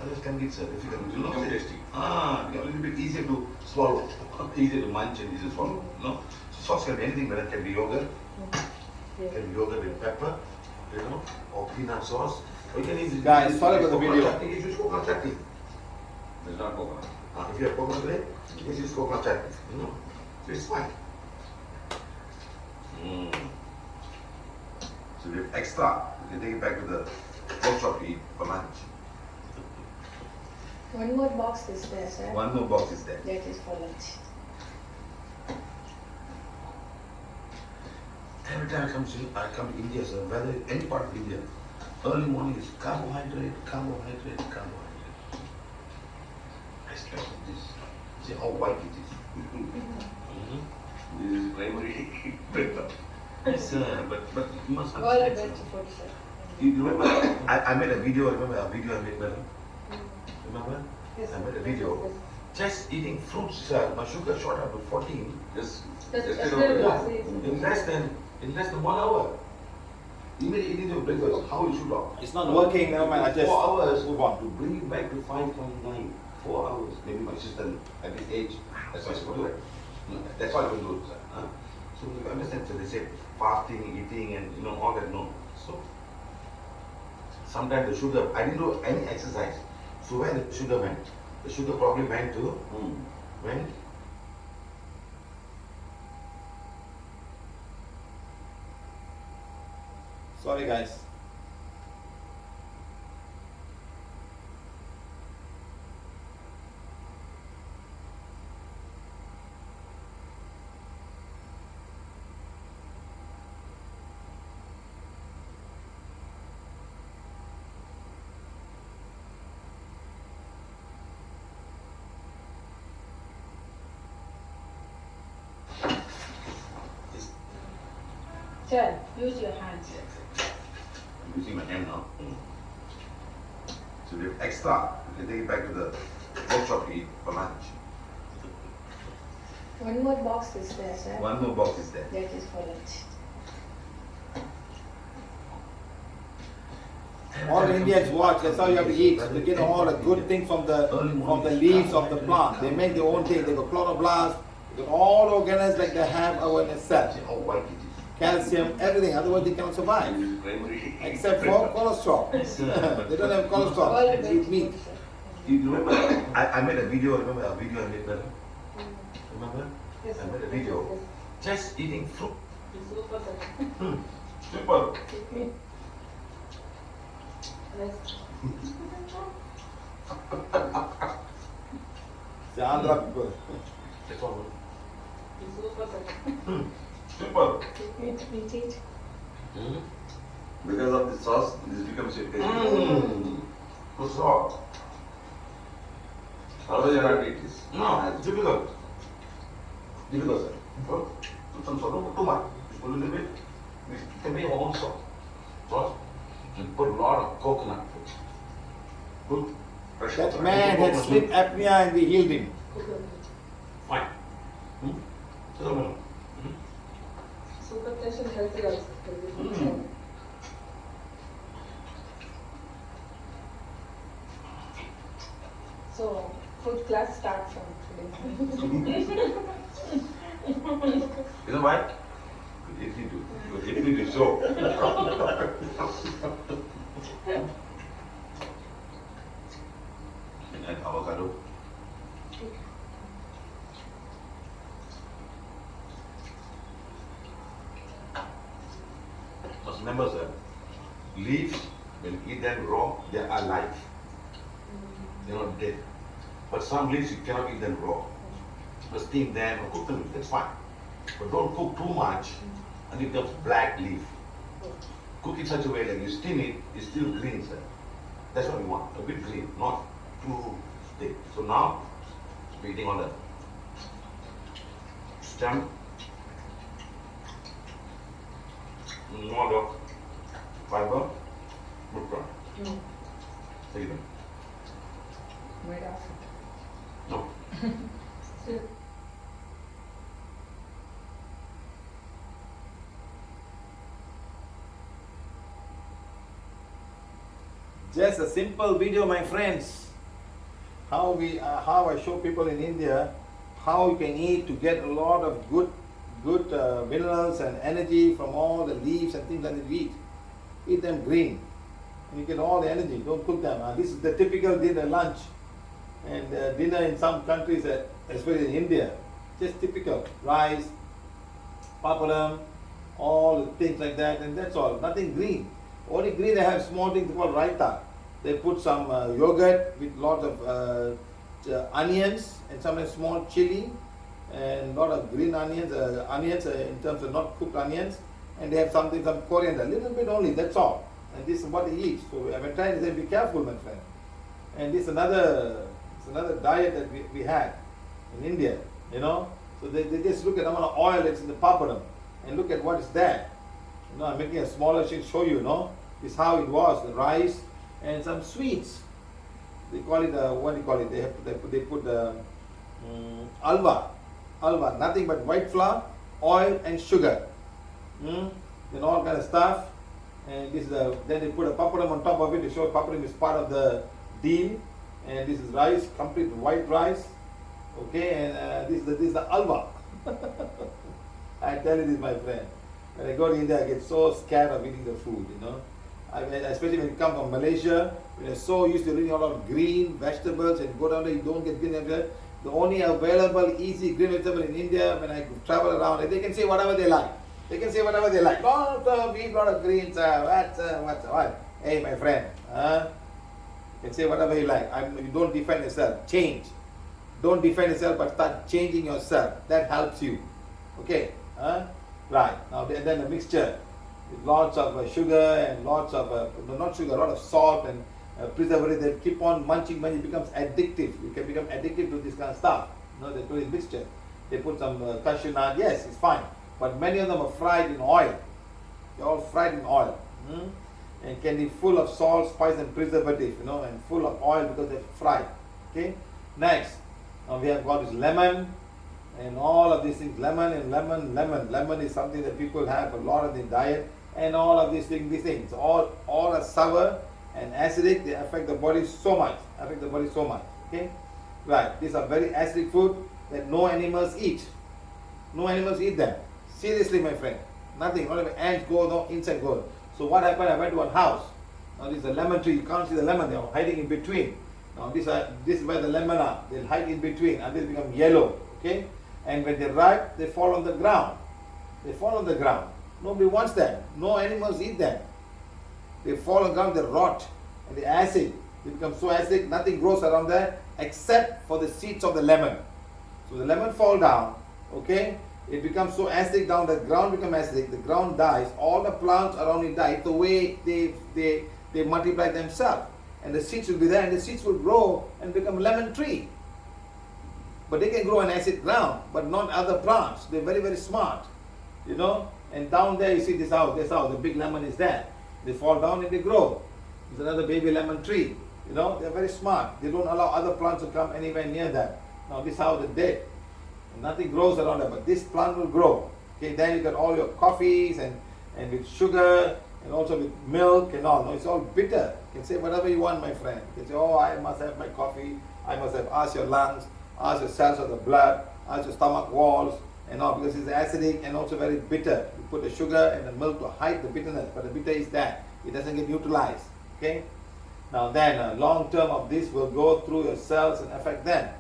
Others can be difficult. It will become tasty. A little bit easier to swallow, easier to munch and easier to swallow. No, so sauce can be anything, but it can be yogurt. It can be yogurt with pepper, or peanut sauce. Or you can use Guys, sorry for the coconut video. chutney. You use coconut chutney. It's not coconut. If you have coconut bread, you can use coconut chutney. So it's fine. So we have extra. You can take it back to the workshop to eat for lunch. One more box is there, sir. One more box is there. That is for lunch. Every time I come to India, sir, whether any part of India, early morning is carbohydrate. I stress on this. See how white it is. This is primary breakfast. Yes, sir, but you must All the understand. best food, sir. You remember, I made a video, remember a video I made, madam? Remember? Yes, I made a sir. video. Yes, Just eating fruits, sir. My sugar shot up to 14 Just That's yesterday very only. good. in less than 1 hour. Immediately eating your breakfast, how you should look. It's not working, never mind, I just 4 hours move on. to bring it back to 5.9. 4 hours. Maybe my sister at this age, that's why she could do it. That's why I could do it, sir. So you understand, so they say fasting, eating, and all that. No. So sometimes the sugar, I didn't do any exercise. So where the sugar went? The sugar probably went to when? Sorry, guys. Sir, use your hands. I'm using my hand now. So we have extra. You can take it back to the workshop to eat for lunch. One more box is there, sir. One more box is there. That is for lunch. All the Indians watch, that's how you have to eat. They get all the good things from the leaves of the plant. They make their own thing. They got chloroplast, they got all organs like they have our in a cell. See how white it is. Calcium, everything, otherwise they cannot survive. This is primary Except for cholesterol. They don't have All cholesterol, the they best eat meat. food, sir. You remember, I made a video, remember a video I made, madam? Remember? Yes, I sir. made a video. Yes. Just eating fruit. Super, sir. Simple. Nice. The Andhra people. That's all. Super, sir. Simple. Eat. Because of the sauce, this becomes a tasty. Good sauce. Otherwise, you not eat this. No, it's difficult. Difficult, sir. Put some salt, don't put too much. Just put a little bit. We can make our own sauce. Sauce. And put a lot of coconut. Good. Fresh That coconut. man had Coconut. sleep apnea and we healed him. Fine. So, madam. Super tension healthy also. So, food class starts from today. You know why? Good evening to Good evening to show. And add avocado. Just remember, sir, leaves, when you eat them raw, they are alive. They're not dead. But some leaves, you cannot eat them raw. But steam them or cook them, that's fine. But don't cook too much and it becomes black leaf. Cook it such a way like you steam it, it's still green, sir. That's what we want, a bit green, not too thick. So now, we're eating on the stem. More of fiber, good prawn. Take it. Made of No. it. Just a simple video, my friends. how I show people in India how you can eat to get a lot of good minerals and energy from all the leaves and things that you eat. Eat them green, and you get all the energy. Don't cook them. This is the typical dinner, lunch, and dinner in some countries, especially in India, just typical rice, papadam, all things like that, and that's all. Nothing green. Only green they have small things called raita. They put some yogurt with lots of onions and some small chili and lot of green onions, in terms of not cooked onions, and they have some coriander, a little bit only, that's all. And this is what they eat. So I've been trying to say, be careful, my friend. And this is another diet that we had in India, you know. So they just look at the amount of oil that's in the papadam and look at what is there. You know, I'm making a smaller sheet to show you, no. This is how it was, the rice and some sweets. They call it, what do you call it? They put alva, nothing but white flour, oil and sugar. Then all kind of stuff. And this is then they put a papadam on top of it to show papadam is part of the deal. And this is rice, complete white rice. Okay, and this is the alva. I tell you this, my friend. When I go to India, I get so scared of eating the food, you know. Especially when you come from Malaysia, when you're so used to eating a lot of green vegetables, and you go down there, you don't get green vegetables. The only available easy green vegetable in India, when I travel around, they can say whatever they like. They can say whatever they like. No, we eat a lot of greens. What? Hey, my friend, you can say whatever you like. You don't defend yourself. Change. Don't defend yourself, but start changing yourself. That helps you. Okay? Right. Now then the mixture with lots of sugar and lots of not sugar, a lot of salt and preservative. They keep on munching, it becomes addictive. You can become addicted to this kind of stuff. You know, they put in mixture. They put some cashew nut. Yes, it's fine. But many of them are fried in oil. They're all fried in oil. And can be full of salt, spice and preservative, you know, and full of oil because they're fried. Okay? Next, now we have got this lemon and all of these things. Lemon. Lemon is something that people have a lot of the diet, and all of these things. All are sour and acidic. They affect the body so much. Okay? Right. These are very acidic food that no animals eat. No animals eat them. Seriously, my friend. Nothing. Not even ants go, no insect go. So what happened? I went to one house. Now this is a lemon tree. You can't see the lemon. They are hiding in between. Now this is where the lemon are. They'll hide in between until they become yellow. Okay? And when they're ripe, they fall on the ground. Nobody wants them. No animals eat them. They fall on the ground, they rot. And the acid, they become so acidic, nothing grows around there except for the seeds of the lemon. So the lemon fall down, okay? It becomes so acidic down, the ground becomes acidic, the ground dies, all the plants around it die. The way they multiply themselves. And the seeds will be there, and the seeds will grow and become lemon tree. But they can grow in acid ground, but not other plants. They're very, very smart, you know. And down there, you see this house, the big lemon is there. They fall down and they grow. There's another baby lemon tree, you know. They're very smart. They don't allow other plants to come anywhere near them. Now this house is dead. And nothing grows around them, but this plant will grow. Okay, then you got all your coffees and with sugar and also with milk and all. No, it's all bitter. You can say whatever you want, my friend. You can say, oh, I must have my coffee. I must have asked your lungs. Ask your cells of the blood, ask your stomach walls, and all, because it's acidic and also very bitter. You put the sugar and the milk to hide the bitterness, but the bitter is there. It doesn't get neutralized. Okay? Now then, long term of this will go through your cells and affect them.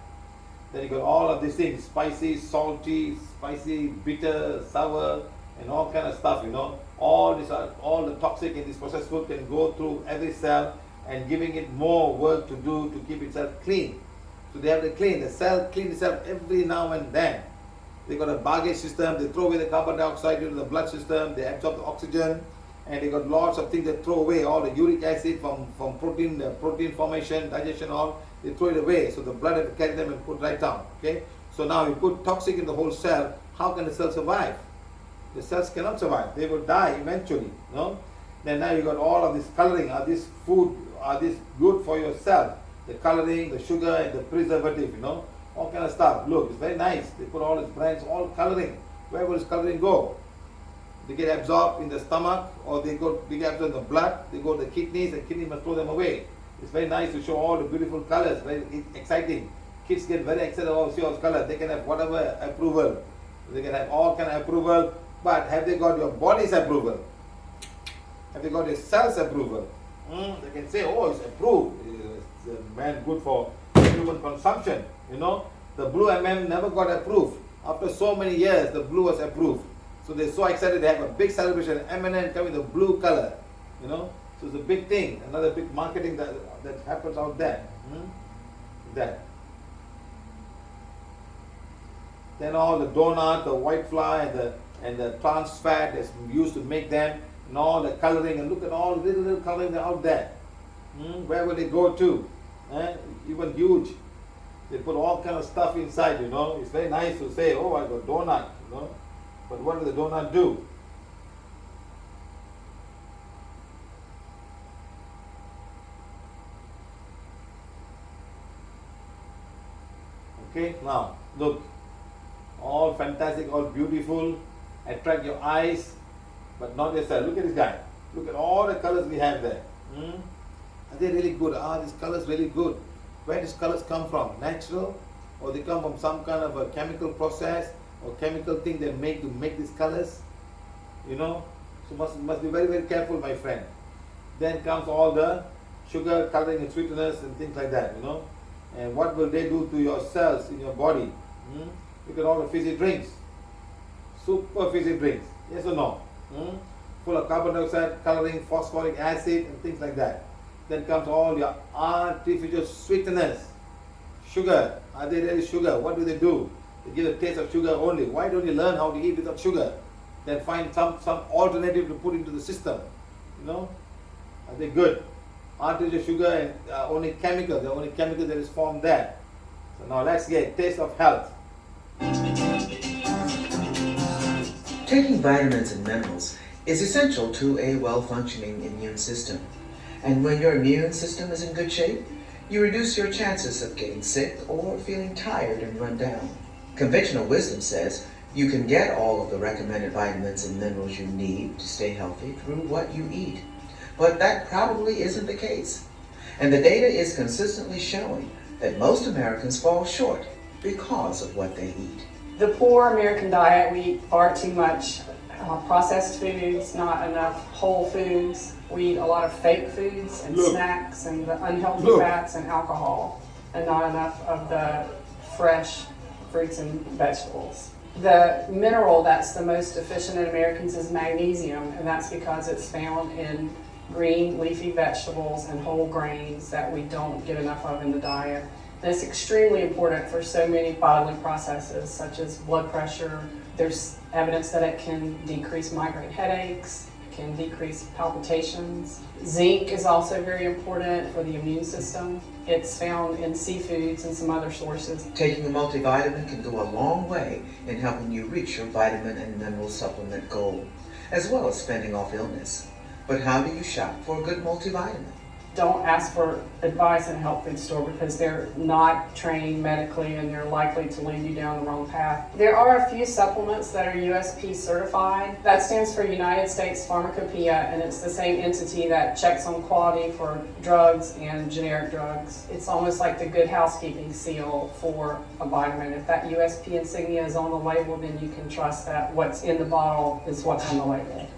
Then you got all of these things, spicy, salty, bitter, sour, and all kind of stuff, you know. All the toxic in this processed food can go through every cell and giving it more work to do to keep itself clean. So they have to clean itself every now and then. They got a baggage system, they throw away the carbon dioxide into the blood system, they absorb the oxygen, and they got lots of things that throw away, all the uric acid from protein formation, digestion, all, they throw it away. So the blood has to carry them and put right down. Okay? So now you put toxic in the whole cell, how can the cell survive? The cells cannot survive, they will die eventually. No? Then now you got all of this coloring, are this good for your cell? The coloring, the sugar, and the preservative, you know, all kind of stuff. Look, it's very nice. They put all these brands, all coloring. Where will this coloring go? They get absorbed in the stomach, or they get absorbed in the blood. They go to the kidneys, and kidney must throw them away. It's very nice to show all the beautiful colors, very exciting. Kids get very excited about see all colors. They can have whatever approval. They can have all kind of approval, but have they got your body's approval? Have they got your cells approval? They can say, oh, it's approved. It's man good for human consumption. You know, the blue never got approved. After so many years, the blue was approved. So they're so excited. They have a big celebration. M&M coming the blue color. You know, so it's a big thing. Another big marketing that happens out there. That. Then all the donut, the white flour, and the trans fat is used to make them, and all the coloring. And look at all the little coloring out there. Where will they go to? Even huge. They put all kind of stuff inside. You know, it's very nice to say, oh, I got donut. You know, but what does the donut do? Okay, now look, all fantastic, all beautiful, attract your eyes, but not yourself. Look at this guy. Look at all the colors we have there. Are they really good? Are these colors really good? Where these colors come from? Natural, or they come from some kind of a chemical process or chemical thing they make to make these colors? You know, so must be very, very careful, my friend. Then comes all the sugar, coloring, and sweeteners and things like that. You know. And what will they do to your cells in your body? Look at all the fizzy drinks. Super fizzy drinks. Yes or no? Full of carbon dioxide, coloring, phosphoric acid, and things like that. Then comes all your artificial sweeteners. Sugar. Are they really sugar? What do? They give a taste of sugar only. Why don't you learn how to eat without sugar? Then find some alternative to put into the system. You know? Are they good? Artificial sugar and only chemical. The only chemical that is formed there. So now let's get taste of health. Taking vitamins and minerals is essential to a well-functioning immune system. And when your immune system is in good shape, you reduce your chances of getting sick or feeling tired and run down. Conventional wisdom says you can get all of the recommended vitamins and minerals you need to stay healthy through what you eat. But that probably isn't the case. And the data is consistently showing that most Americans fall short because of what they eat. The poor American diet, we eat far too much processed foods, not enough whole foods. We eat a lot of fake foods and snacks and the unhealthy fats and alcohol, and not enough of the fresh fruits and vegetables. The mineral that's the most deficient in Americans is magnesium, and that's because it's found in green leafy vegetables and whole grains that we don't get enough of in the diet. And it's extremely important for so many bodily processes such as blood pressure. There's evidence that it can decrease migraine headaches, can decrease palpitations. Zinc is also very important for the immune system. It's found in seafoods and some other sources. Taking a multivitamin can go a long way in helping you reach your vitamin and mineral supplement goal, as well as fending off illness. But how do you shop for a good multivitamin? Don't ask for advice in a health food store because they're not trained medically and they're likely to lead you down the wrong path. There are a few supplements that are USP certified. That stands for United States Pharmacopoeia, and it's the same entity that checks on quality for drugs and generic drugs. It's almost like the good housekeeping seal for a vitamin. If that USP insignia is on the label, then you can trust that what's in the bottle is what's on the label.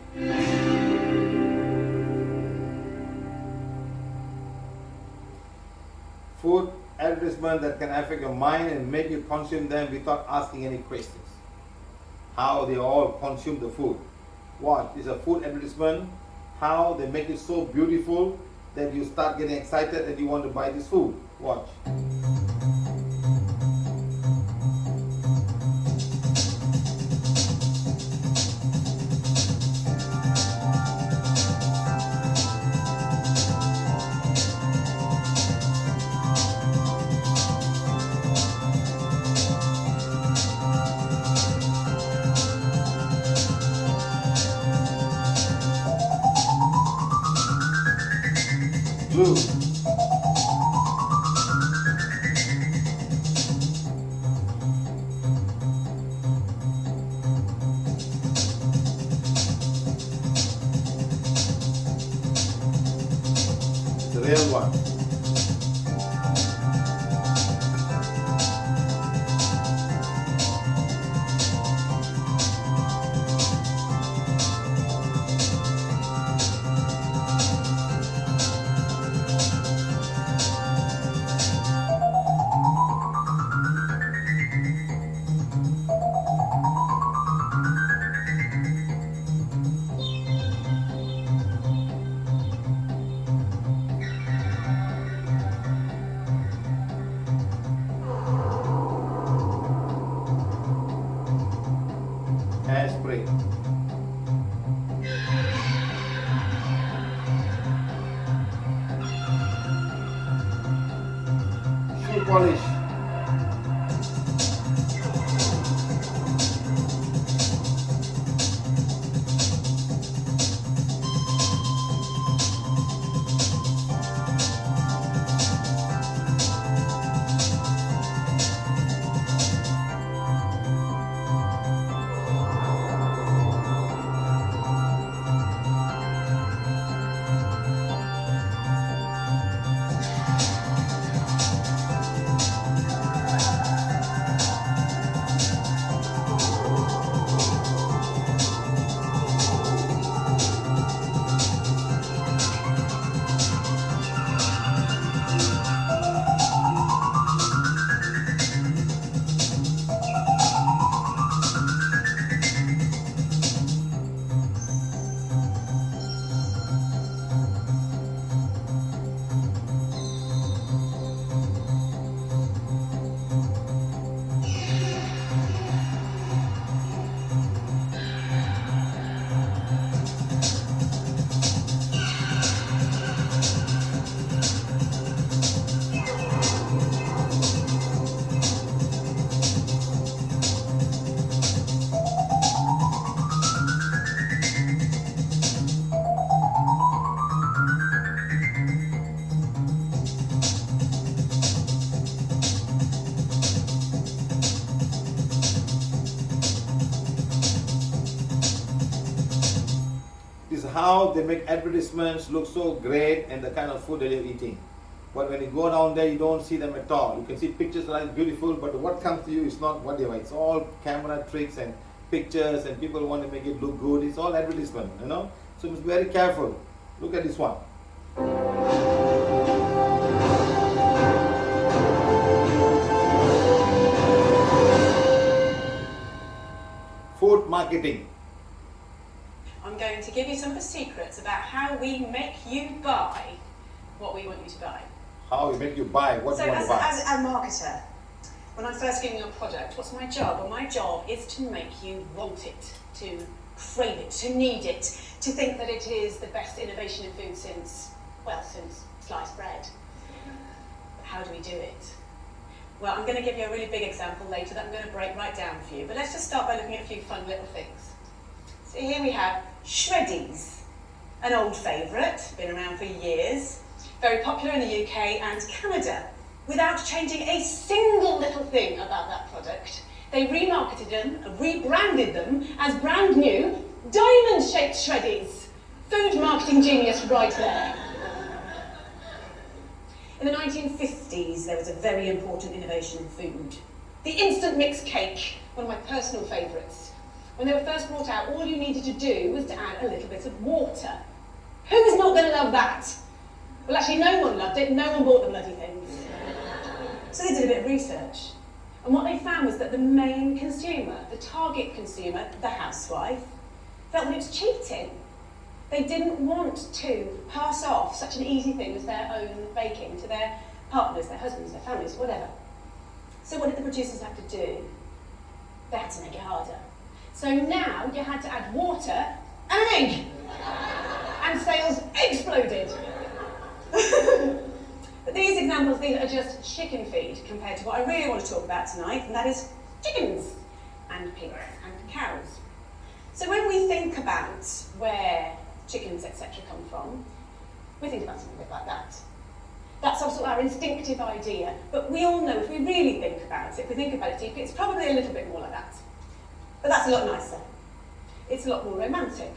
Food advertisement that can affect your mind and make you consume them without asking any questions. How they all consume the food. What is a food advertisement? How they make it so beautiful that you start getting excited and you want to buy this food. Watch. Blue. shoe polish. This is how they make advertisements look so great and the kind of food that you're eating. But when you go down there, you don't see them at all. You can see pictures like beautiful, but what comes to you is not what they are. It's all camera tricks and pictures, and people want to make it look good. It's all advertisement, you know. So you must be very careful. Look at this one. Food marketing. I'm going to give you some of the secrets about how we make you buy what we want you to buy. How we make you buy what So you want to buy. as a marketer, when I'm first giving you a product, what's my job? Well, my job is to make you want it, to crave it, to need it, to think that it is the best innovation in food since sliced bread. But how do we do it? Well, I'm going to give you a really big example later that I'm going to break right down for you. But let's just start by looking at a few fun little things. So here we have Shreddies, an old favourite, been around for years, very popular in the UK and Canada. Without changing a single little thing about that product, they remarketed them, rebranded them as brand new diamond-shaped Shreddies. Food marketing genius right there. In the 1950s, there was a very important innovation in food. The instant mix cake, one of my personal favourites. When they were first brought out, all you needed to do was to add a little bit of water. Who's not going to love that? Well, actually, no one loved it. No one bought the bloody things. So they did a bit of research. And what they found was that the main consumer, the target consumer, the housewife, felt that it was cheating. They didn't want to pass off such an easy thing as their own baking to their partners, their husbands, their families, whatever. So what did the producers have to do? They had to make it harder. So now you had to add water and an egg. And sales exploded. But these examples, these are just chicken feed compared to what I really want to talk about tonight, and that is chickens and pigs and cows. So when we think about where chickens, etc. come from, we think about something a bit like that. That's also our instinctive idea, but we all know if we really think about it, if we think about it deeply, it's probably a little bit more like that. But that's a lot nicer. It's a lot more romantic.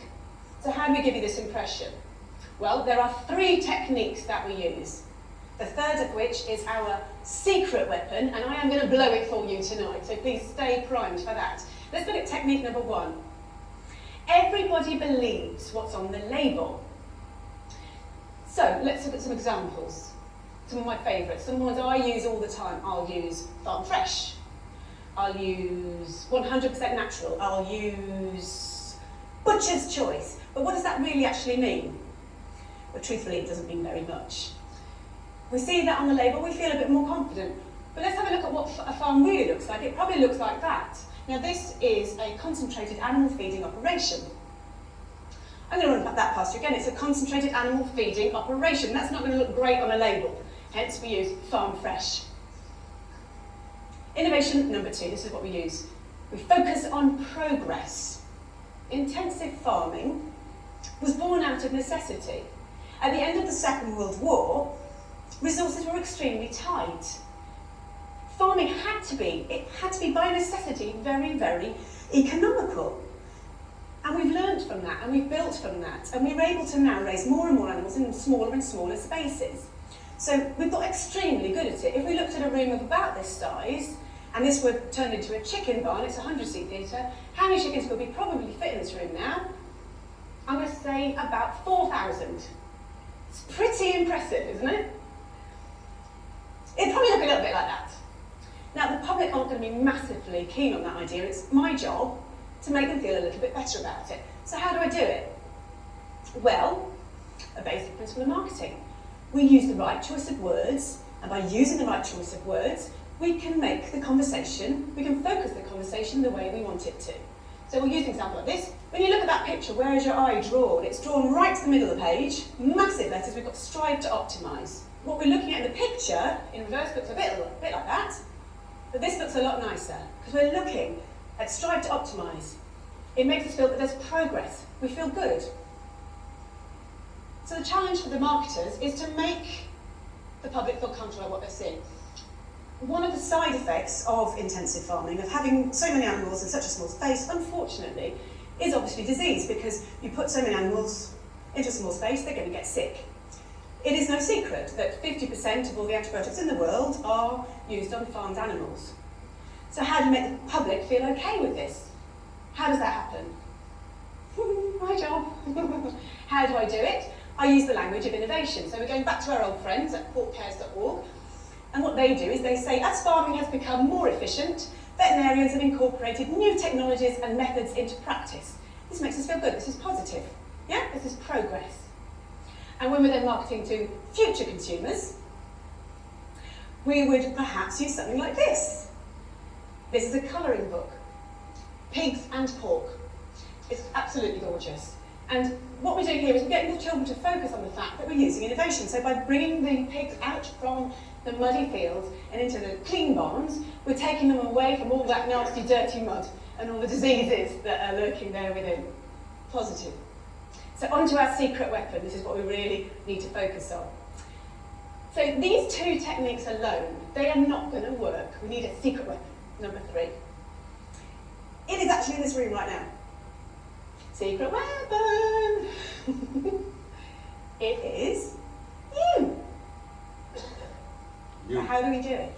So how do we give you this impression? Well, there are 3 techniques that we use. The third of which is our secret weapon, and I am going to blow it for you tonight, so please stay primed for that. Let's look at technique number 1. Everybody believes what's on the label. So let's look at some examples. Some of my favourites, some ones I use all the time. I'll use farm fresh. I'll use 100% natural. I'll use butcher's choice. But what does that really actually mean? Well, truthfully, it doesn't mean very much. We see that on the label, we feel a bit more confident. But let's have a look at what a farm really looks like. It probably looks like that. Now, this is a concentrated animal feeding operation. I'm going to run that past you again. It's a concentrated animal feeding operation. That's not going to look great on a label. Hence, we use farm fresh. Innovation number 2, this is what we use. We focus on progress. Intensive farming was born out of necessity. At the end of the Second World War, resources were extremely tight. Farming had to be by necessity very, very economical. And we've learned from that, and we've built from that, and we're able to now raise more and more animals in smaller and smaller spaces. So we've got extremely good at it. If we looked at a room of about this size, and this were turned into a chicken barn, it's a 100-seat theatre, how many chickens could we probably fit in this room now? I'm going to say about 4,000. It's pretty impressive, isn't it? It'd probably look a little bit like that. Now, the public aren't going to be massively keen on that idea. It's my job to make them feel a little bit better about it. So how do I do it? Well, a basic principle of marketing. We use the right choice of words, and by using the right choice of words, we can make the conversation, we can focus the conversation the way we want it to. So we'll use an example like this. When you look at that picture, where is your eye drawn? It's drawn right to the middle of the page, massive letters, we've got strive to optimise. What we're looking at in the picture, in reverse, looks a bit like that, but this looks a lot nicer, because we're looking at strive to optimise. It makes us feel that there's progress. We feel good. So the challenge for the marketers is to make the public feel comfortable about what they're seeing. One of the side effects of intensive farming, of having so many animals in such a small space, unfortunately, is obviously disease, because you put so many animals into a small space, they're going to get sick. It is no secret that 50% of all the antibiotics in the world are used on farmed animals. So how do you make the public feel okay with this? How does that happen? My job. How do I do it? I use the language of innovation. So we're going back to our old friends at porkcares.org. And what they do is they say, as farming has become more efficient, veterinarians have incorporated new technologies and methods into practice. This makes us feel good. This is positive. Yeah? This is progress. And when we're then marketing to future consumers, we would perhaps use something like this. This is a colouring book. Pigs and pork. It's absolutely gorgeous. And what we're doing here is we're getting the children to focus on the fact that we're using innovation. So by bringing the pigs out from the muddy fields and into the clean barns, we're taking them away from all that nasty, dirty mud and all the diseases that are lurking there within. Positive. So onto our secret weapon. This is what we really need to focus on. So these 2 techniques alone, they are not going to work. We need a secret weapon, number 3. It is actually in this room right now. Secret weapon! It is you. How do we do it?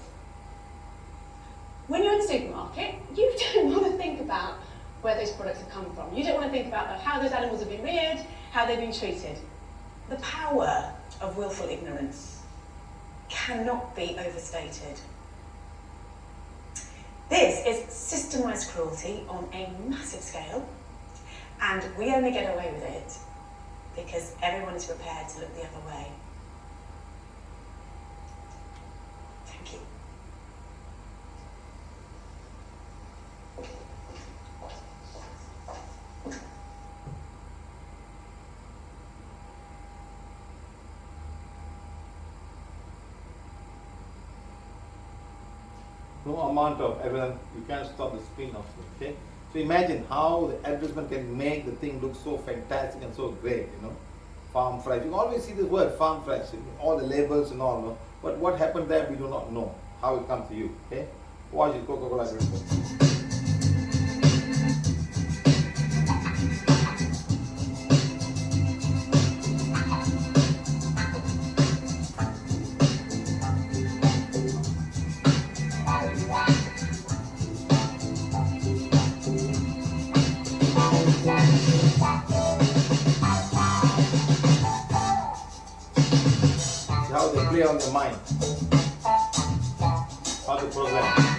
When you're in the supermarket, you don't want to think about where those products have come from. You don't want to think about how those animals have been reared, how they've been treated. The power of willful ignorance cannot be overstated. This is systemised cruelty on a massive scale, and we only get away with it because everyone is prepared to look the other way. Thank you. No amount of advertisement, you can't stop the spin of it, okay? So imagine how the advertisement can make the thing look so fantastic and so great, you know? Farm fresh. You always see this word, farm fresh, all the labels and all, no? But what happened there, we do not know how it comes to you, okay? Watch it, Coca-Cola advertisement. How they play on the mind, how to program.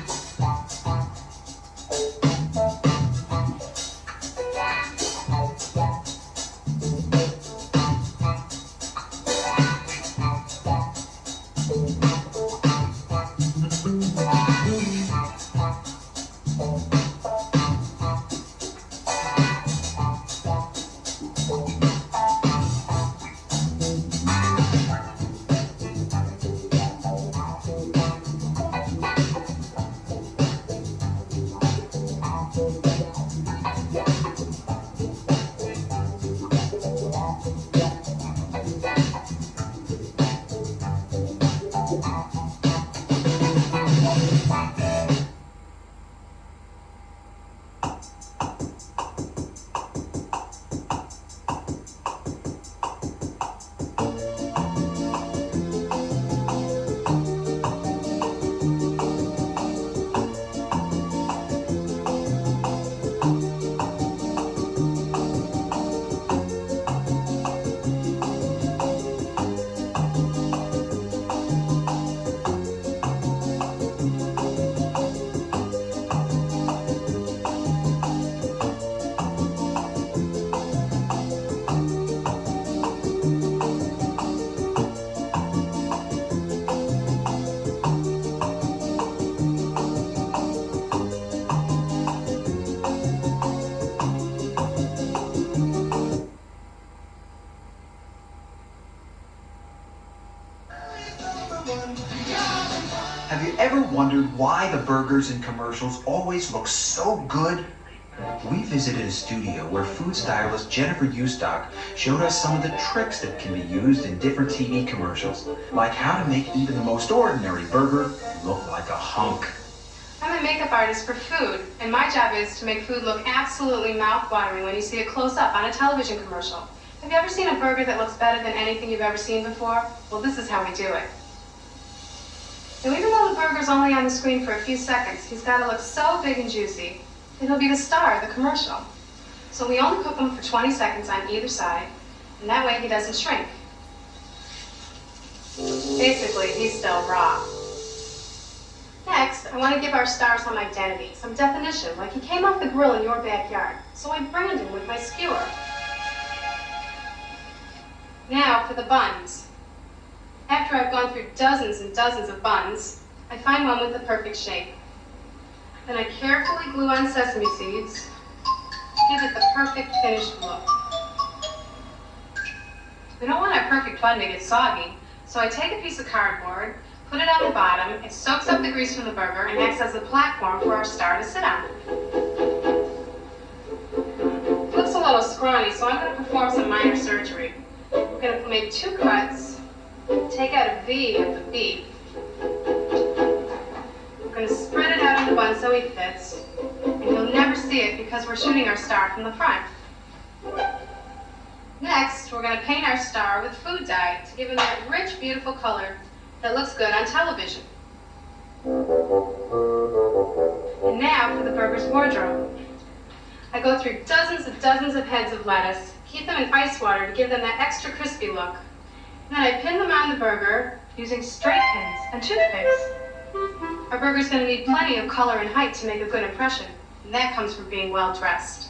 Have you ever wondered why the burgers in commercials always look so good? We visited a studio where food stylist Jennifer Eustock showed us some of the tricks that can be used in different TV commercials, like how to make even the most ordinary burger look like a hunk. I'm a makeup artist for food, and my job is to make food look absolutely mouth-watering when you see it close up on a television commercial. Have you ever seen a burger that looks better than anything you've ever seen before? Well, this is how we do it. Now, even though the burger's only on the screen for a few seconds, he's got to look so big and juicy that he'll be the star of the commercial. So we only cook him for 20 seconds on either side, and that way he doesn't shrink. Basically, he's still raw. Next, I want to give our star some identity, some definition, like he came off the grill in your backyard. So I brand him with my skewer. Now for the buns. After I've gone through dozens and dozens of buns, I find one with the perfect shape. Then I carefully glue on sesame seeds to give it the perfect finished look. We don't want our perfect bun to get soggy, so I take a piece of cardboard, put it on the bottom, it soaks up the grease from the burger and acts as a platform for our star to sit on. It looks a little scrawny, so I'm going to perform some minor surgery. We're going to make 2 cuts, take out a V of the beef. We're going to spread it out on the bun so he fits, and you'll never see it because we're shooting our star from the front. Next, we're going to paint our star with food dye to give him that rich, beautiful color that looks good on television. And now for the burger's wardrobe. I go through dozens of heads of lettuce, keep them in ice water to give them that extra crispy look. And then I pin them on the burger using straight pins and toothpicks. Our burger's going to need plenty of color and height to make a good impression, and that comes from being well dressed.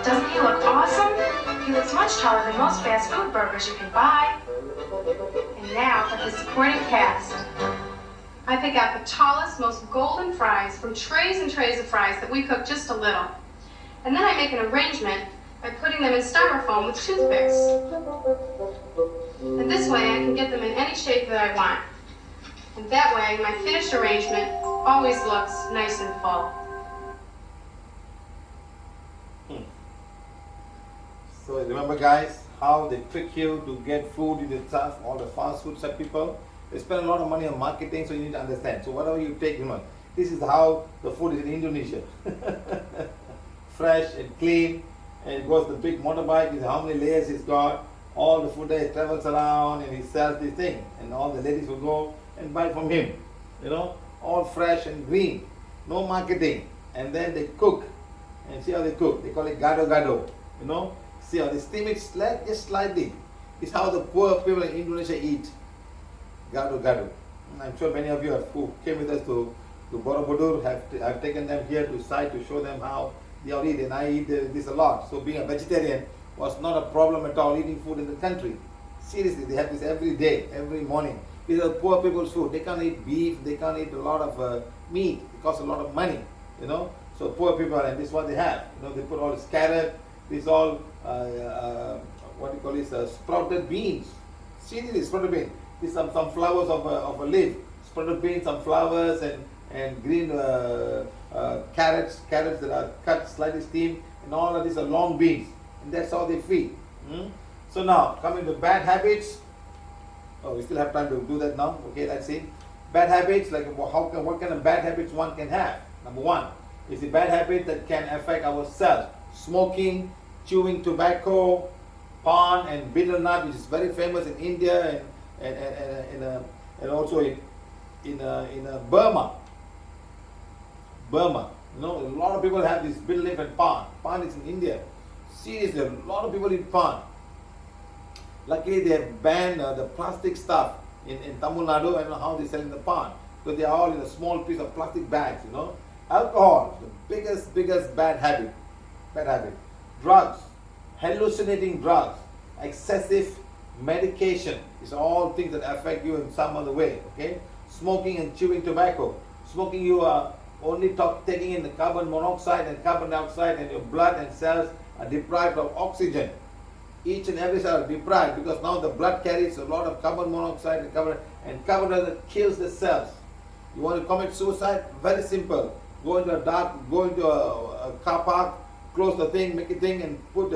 Doesn't he look awesome? He looks much taller than most fast food burgers you can buy. And now for his supporting cast. I pick out the tallest, most golden fries from trays and trays of fries that we cook just a little. And then I make an arrangement by putting them in styrofoam with toothpicks. And this way I can get them in any shape that I want. And that way my finished arrangement always looks nice and full. So remember guys, how they trick you to get food in the stuff, all the fast food stuff people. They spend a lot of money on marketing, so you need to understand. So whatever you take, this is how the food is in Indonesia. Fresh and clean, and it goes the big motorbike, is how many layers it's got. All the food there, he travels around and he sells this thing. And all the ladies will go and buy from him. All fresh and green. No marketing. And then they cook. And see how they cook. They call it gado-gado. See how they steam it just slightly. It's how the poor people in Indonesia eat. Gado-gado. I'm sure many of you who came with us to Borobudur have taken them here to site to show them how they all eat, and I eat this a lot. So being a vegetarian was not a problem at all, eating food in the country. Seriously, they have this every day, every morning. These are poor people's food. They can't eat beef, they can't eat a lot of meat. It costs a lot of money, So poor people, and this is what they have. They put all this carrot, this all, what do you call this, sprouted beans. Seriously, sprouted beans. These some flowers of a leaf. Sprouted beans, some flowers, and green carrots that are cut, slightly steamed, and all of these are long beans. And that's how they feed. So now, coming to bad habits. Oh, we still have time to do that now. Okay, let's see. Bad habits, like what kind of bad habits one can have. Number 1 is a bad habit that can affect ourselves. Smoking, chewing tobacco, pan and betel nut, which is very famous in India and also in Burma. Burma, a lot of people have this betel leaf and pan. Pan is in India. Seriously, a lot of people eat pan. Luckily, they have banned the plastic stuff in Tamil Nadu. I don't know how they sell in the pan, because they are all in a small piece of plastic bags. Alcohol, the biggest bad habit. Drugs, hallucinating drugs, excessive medication. It's all things that affect you in some other way. Okay, smoking and chewing tobacco. Smoking, you are only taking in the carbon monoxide and carbon dioxide, and your blood and cells are deprived of oxygen. Each and every cell are deprived because now the blood carries a lot of carbon monoxide and carbon dioxide kills the cells. You want to commit suicide? Very simple. Go into a car park, close the thing, make a thing, and put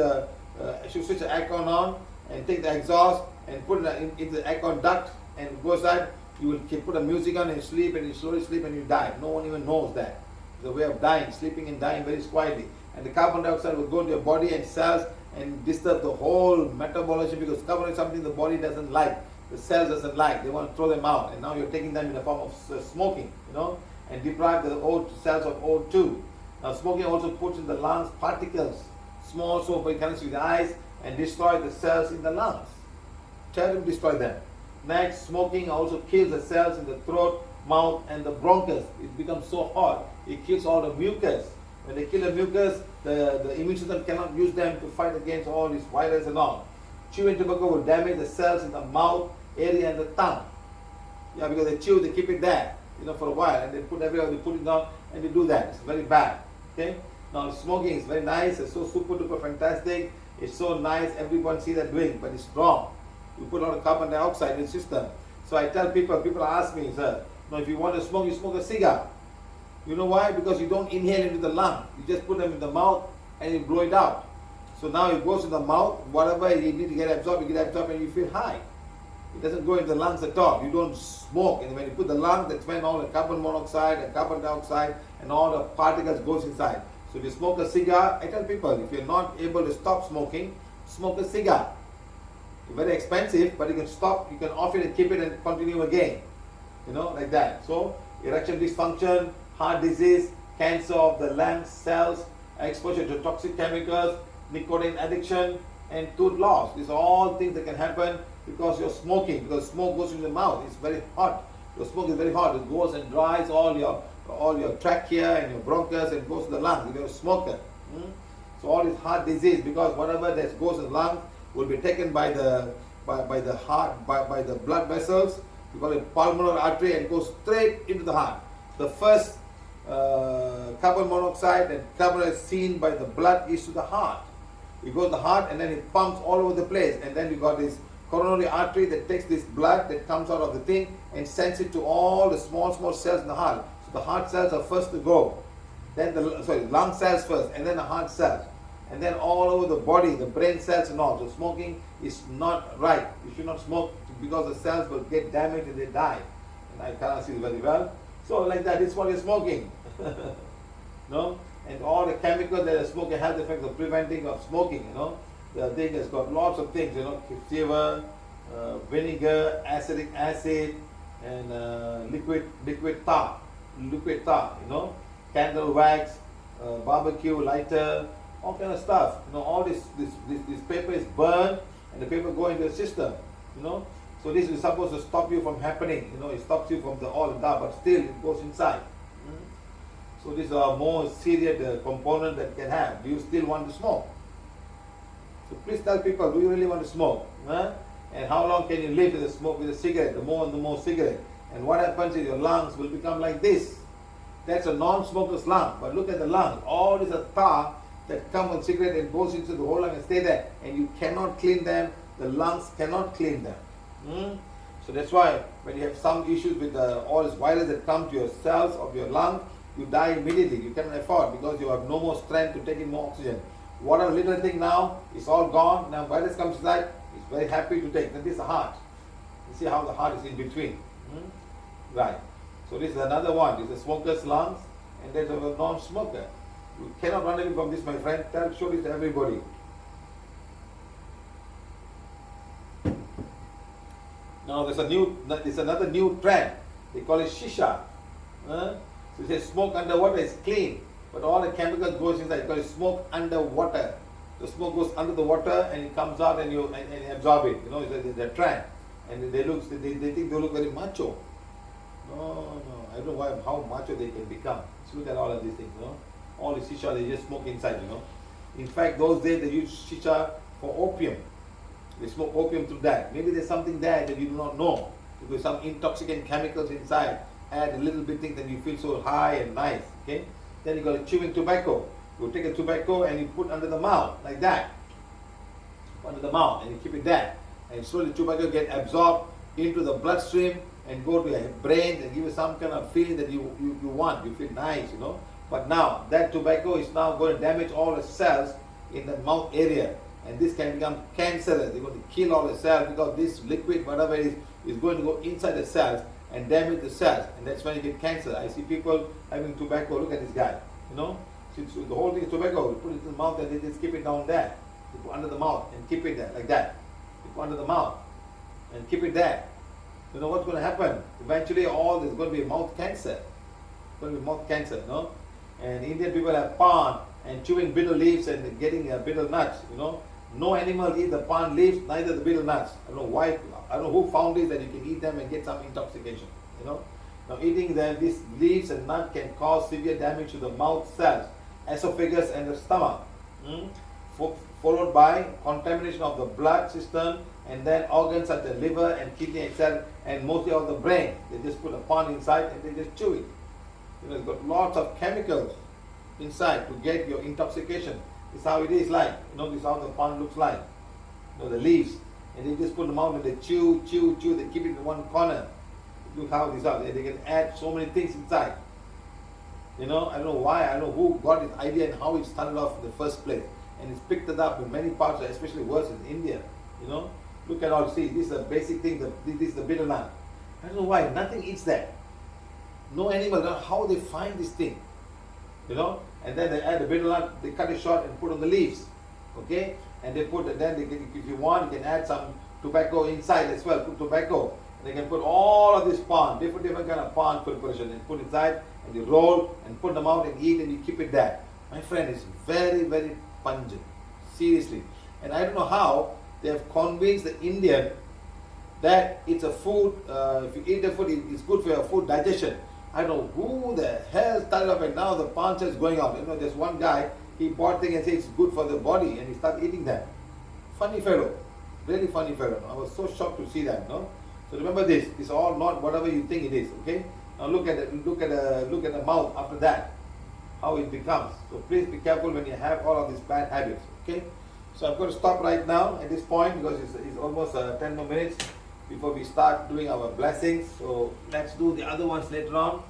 switch the aircon on, and take the exhaust and put it into the aircon duct and go inside. You will put a music on and sleep, and you slowly sleep and you die. No one even knows that. It's a way of dying, sleeping and dying very quietly. And the carbon dioxide will go into your body and cells and disturb the whole metabolism, because carbon is something the body doesn't like, the cells doesn't like. They want to throw them out, and now you're taking them in the form of smoking, and deprive the cells of O2. Now smoking also puts in the lungs particles, small smoke connects with the eyes and destroy the cells in the lungs. Terribly destroy them. Next, smoking also kills the cells in the throat, mouth, and the bronchus. It becomes so hot, it kills all the mucus. When they kill the mucus, the immune system cannot use them to fight against all these viruses and all. Chewing tobacco will damage the cells in the mouth area and the tongue. Yeah, because they chew, they keep it there, for a while, and they put it down, and they do that. It's very bad. Okay. Now smoking is very nice. It's so super duper fantastic. It's so nice. Everyone see that doing, but it's wrong. You put a lot of carbon dioxide in the system. So I tell people ask me, sir, if you want to smoke, you smoke a cigar. You know why? Because you don't inhale into the lung. You just put them in the mouth and you blow it out. So now it goes in the mouth, whatever you need to get absorbed, and you feel high. It doesn't go into the lungs at all. You don't smoke. And when you put the lungs, that's when all the carbon monoxide and carbon dioxide and all the particles goes inside. So if you smoke a cigar, I tell people, if you're not able to stop smoking, smoke a cigar. It's very expensive, but you can stop, you can off it and keep it and continue again. Like that. So erection dysfunction, heart disease, cancer of the lungs, cells, exposure to toxic chemicals, nicotine addiction, and tooth loss. These are all things that can happen because you're smoking, because smoke goes into the mouth. It's very hot. Your smoke is very hot. It goes and dries all your trachea and your bronchus and goes to the lungs if you're a smoker. So all this heart disease, because whatever that goes in the lungs will be taken by the heart, by the blood vessels. We call it pulmonary artery, and goes straight into the heart. The first carbon monoxide and carbon dioxide seen by the blood is to the heart. It goes to the heart and then it pumps all over the place, and then you got this coronary artery that takes this blood that comes out of the thing and sends it to all the small cells in the heart. So the heart cells are first to go, then lung cells first, and then the heart cells, and then all over the body, the brain cells and all. So smoking is not right. You should not smoke because the cells will get damaged and they die. And I cannot see it very well. So like that, it's what you're smoking. And all the chemicals that are smoking, health effects of preventing of smoking, The thing has got lots of things, Siva, vinegar, acetic acid, and liquid tar, candle wax, barbecue lighter, all kind of stuff. All this paper is burned, and the paper go into the system. So this is supposed to stop you from happening. It stops you from all the dark, but still it goes inside. So these are more serious component that can have. Do you still want to smoke? So please tell people, do you really want to smoke? And how long can you live with a smoke, with a cigarette, the more and the more cigarette? And what happens is your lungs will become like this. That's a non-smoker's lung. But look at the lungs. All these are tar that come from cigarette and goes into the whole lung and stay there. And you cannot clean them. The lungs cannot clean them. So that's why when you have some issues with all this virus that come to your cells of your lung, you die immediately. You cannot afford because you have no more strength to take in more oxygen. Whatever little thing now is all gone. Now virus comes inside, it's very happy to take. Then this is the heart. You see how the heart is in between. Right. So this is another one. This is a smoker's lungs, and there's a non-smoker. You cannot run away from this, my friend. Show this to everybody. Now there's another new trend. They call it shisha. So it says smoke underwater is clean, but all the chemicals goes inside. They call it smoke underwater. The smoke goes under the water and it comes out and you absorb it. It's a trend, and they think they look very macho. No, I don't know how macho they can become. Just look at all of these things. All the shisha they just smoke inside. In fact, those days they used shisha for opium. They smoke opium through that. Maybe there's something there that you do not know. Because some intoxicant chemicals inside add a little bit thing that you feel so high and nice. Okay? Then you got chewing tobacco. You take a tobacco and you put under the mouth like that. Under the mouth, and you keep it there. And slowly tobacco get absorbed into the bloodstream and go to your brain and give you some kind of feeling that you want. You feel nice, you know. But now that tobacco is now going to damage all the cells in the mouth area. And this can become cancerous. They're going to kill all the cells because this liquid, whatever it is going to go inside the cells and damage the cells. And that's when you get cancer. I see people having tobacco. Look at this guy. You know, so the whole thing is tobacco. You put it in the mouth and they just keep it down there. You put under the mouth and keep it there like that. You put under the mouth and keep it there. You know what's going to happen? Eventually, all there's going to be mouth cancer. It's going to be mouth cancer, you know. And Indian people have pan and chewing betel leaves and getting betel nuts, you know. No animal eat the pan leaves, neither the betel nuts. I don't know why. I don't know who found this that you can eat them and get some intoxication, you know. Now eating them, these leaves and nuts can cause severe damage to the mouth cells, esophagus and the stomach. Followed by contamination of the blood system and then organs such as liver and kidney itself and mostly of the brain. They just put a pan inside and they just chew it. You know, it's got lots of chemicals inside to get your intoxication. This is how it is like. You know, this is how the pan looks like. You know, the leaves. And they just put them out and they chew. They keep it in one corner. Look how these are. They can add so many things inside. You know, I don't know why. I don't know who got this idea and how it started off in the first place. And it's picked it up in many parts, especially worse in India. You know, look at all. See, this is a basic thing. This is the betel nut. I don't know why. Nothing eats that. No animal. I don't know how they find this thing. You know, and then they add the betel nut. They cut it short and put on the leaves. Okay, and they put. Then they can, if you want, you can add some tobacco inside as well. Put tobacco. And they can put all of this pan, different kind of pan preparation, and put inside, and you roll and put them out and eat, and you keep it there. My friend, it's very, very pungent, seriously. And I don't know how they have convinced the Indian that it's a food, if you eat the food, it's good for your food digestion. I don't know who the hell started up, and now the pan is going out. You know, there's one guy, he bought things and said it's good for the body, and he started eating them. Funny fellow, really funny fellow. I was so shocked to see that, no? So remember this, it's all not whatever you think it is, okay? Now look at the mouth after that. How it becomes. So please be careful when you have all of these bad habits. Okay. So I'm going to stop right now at this point because it's almost 10 more minutes before we start doing our blessings. So let's do the other ones later on.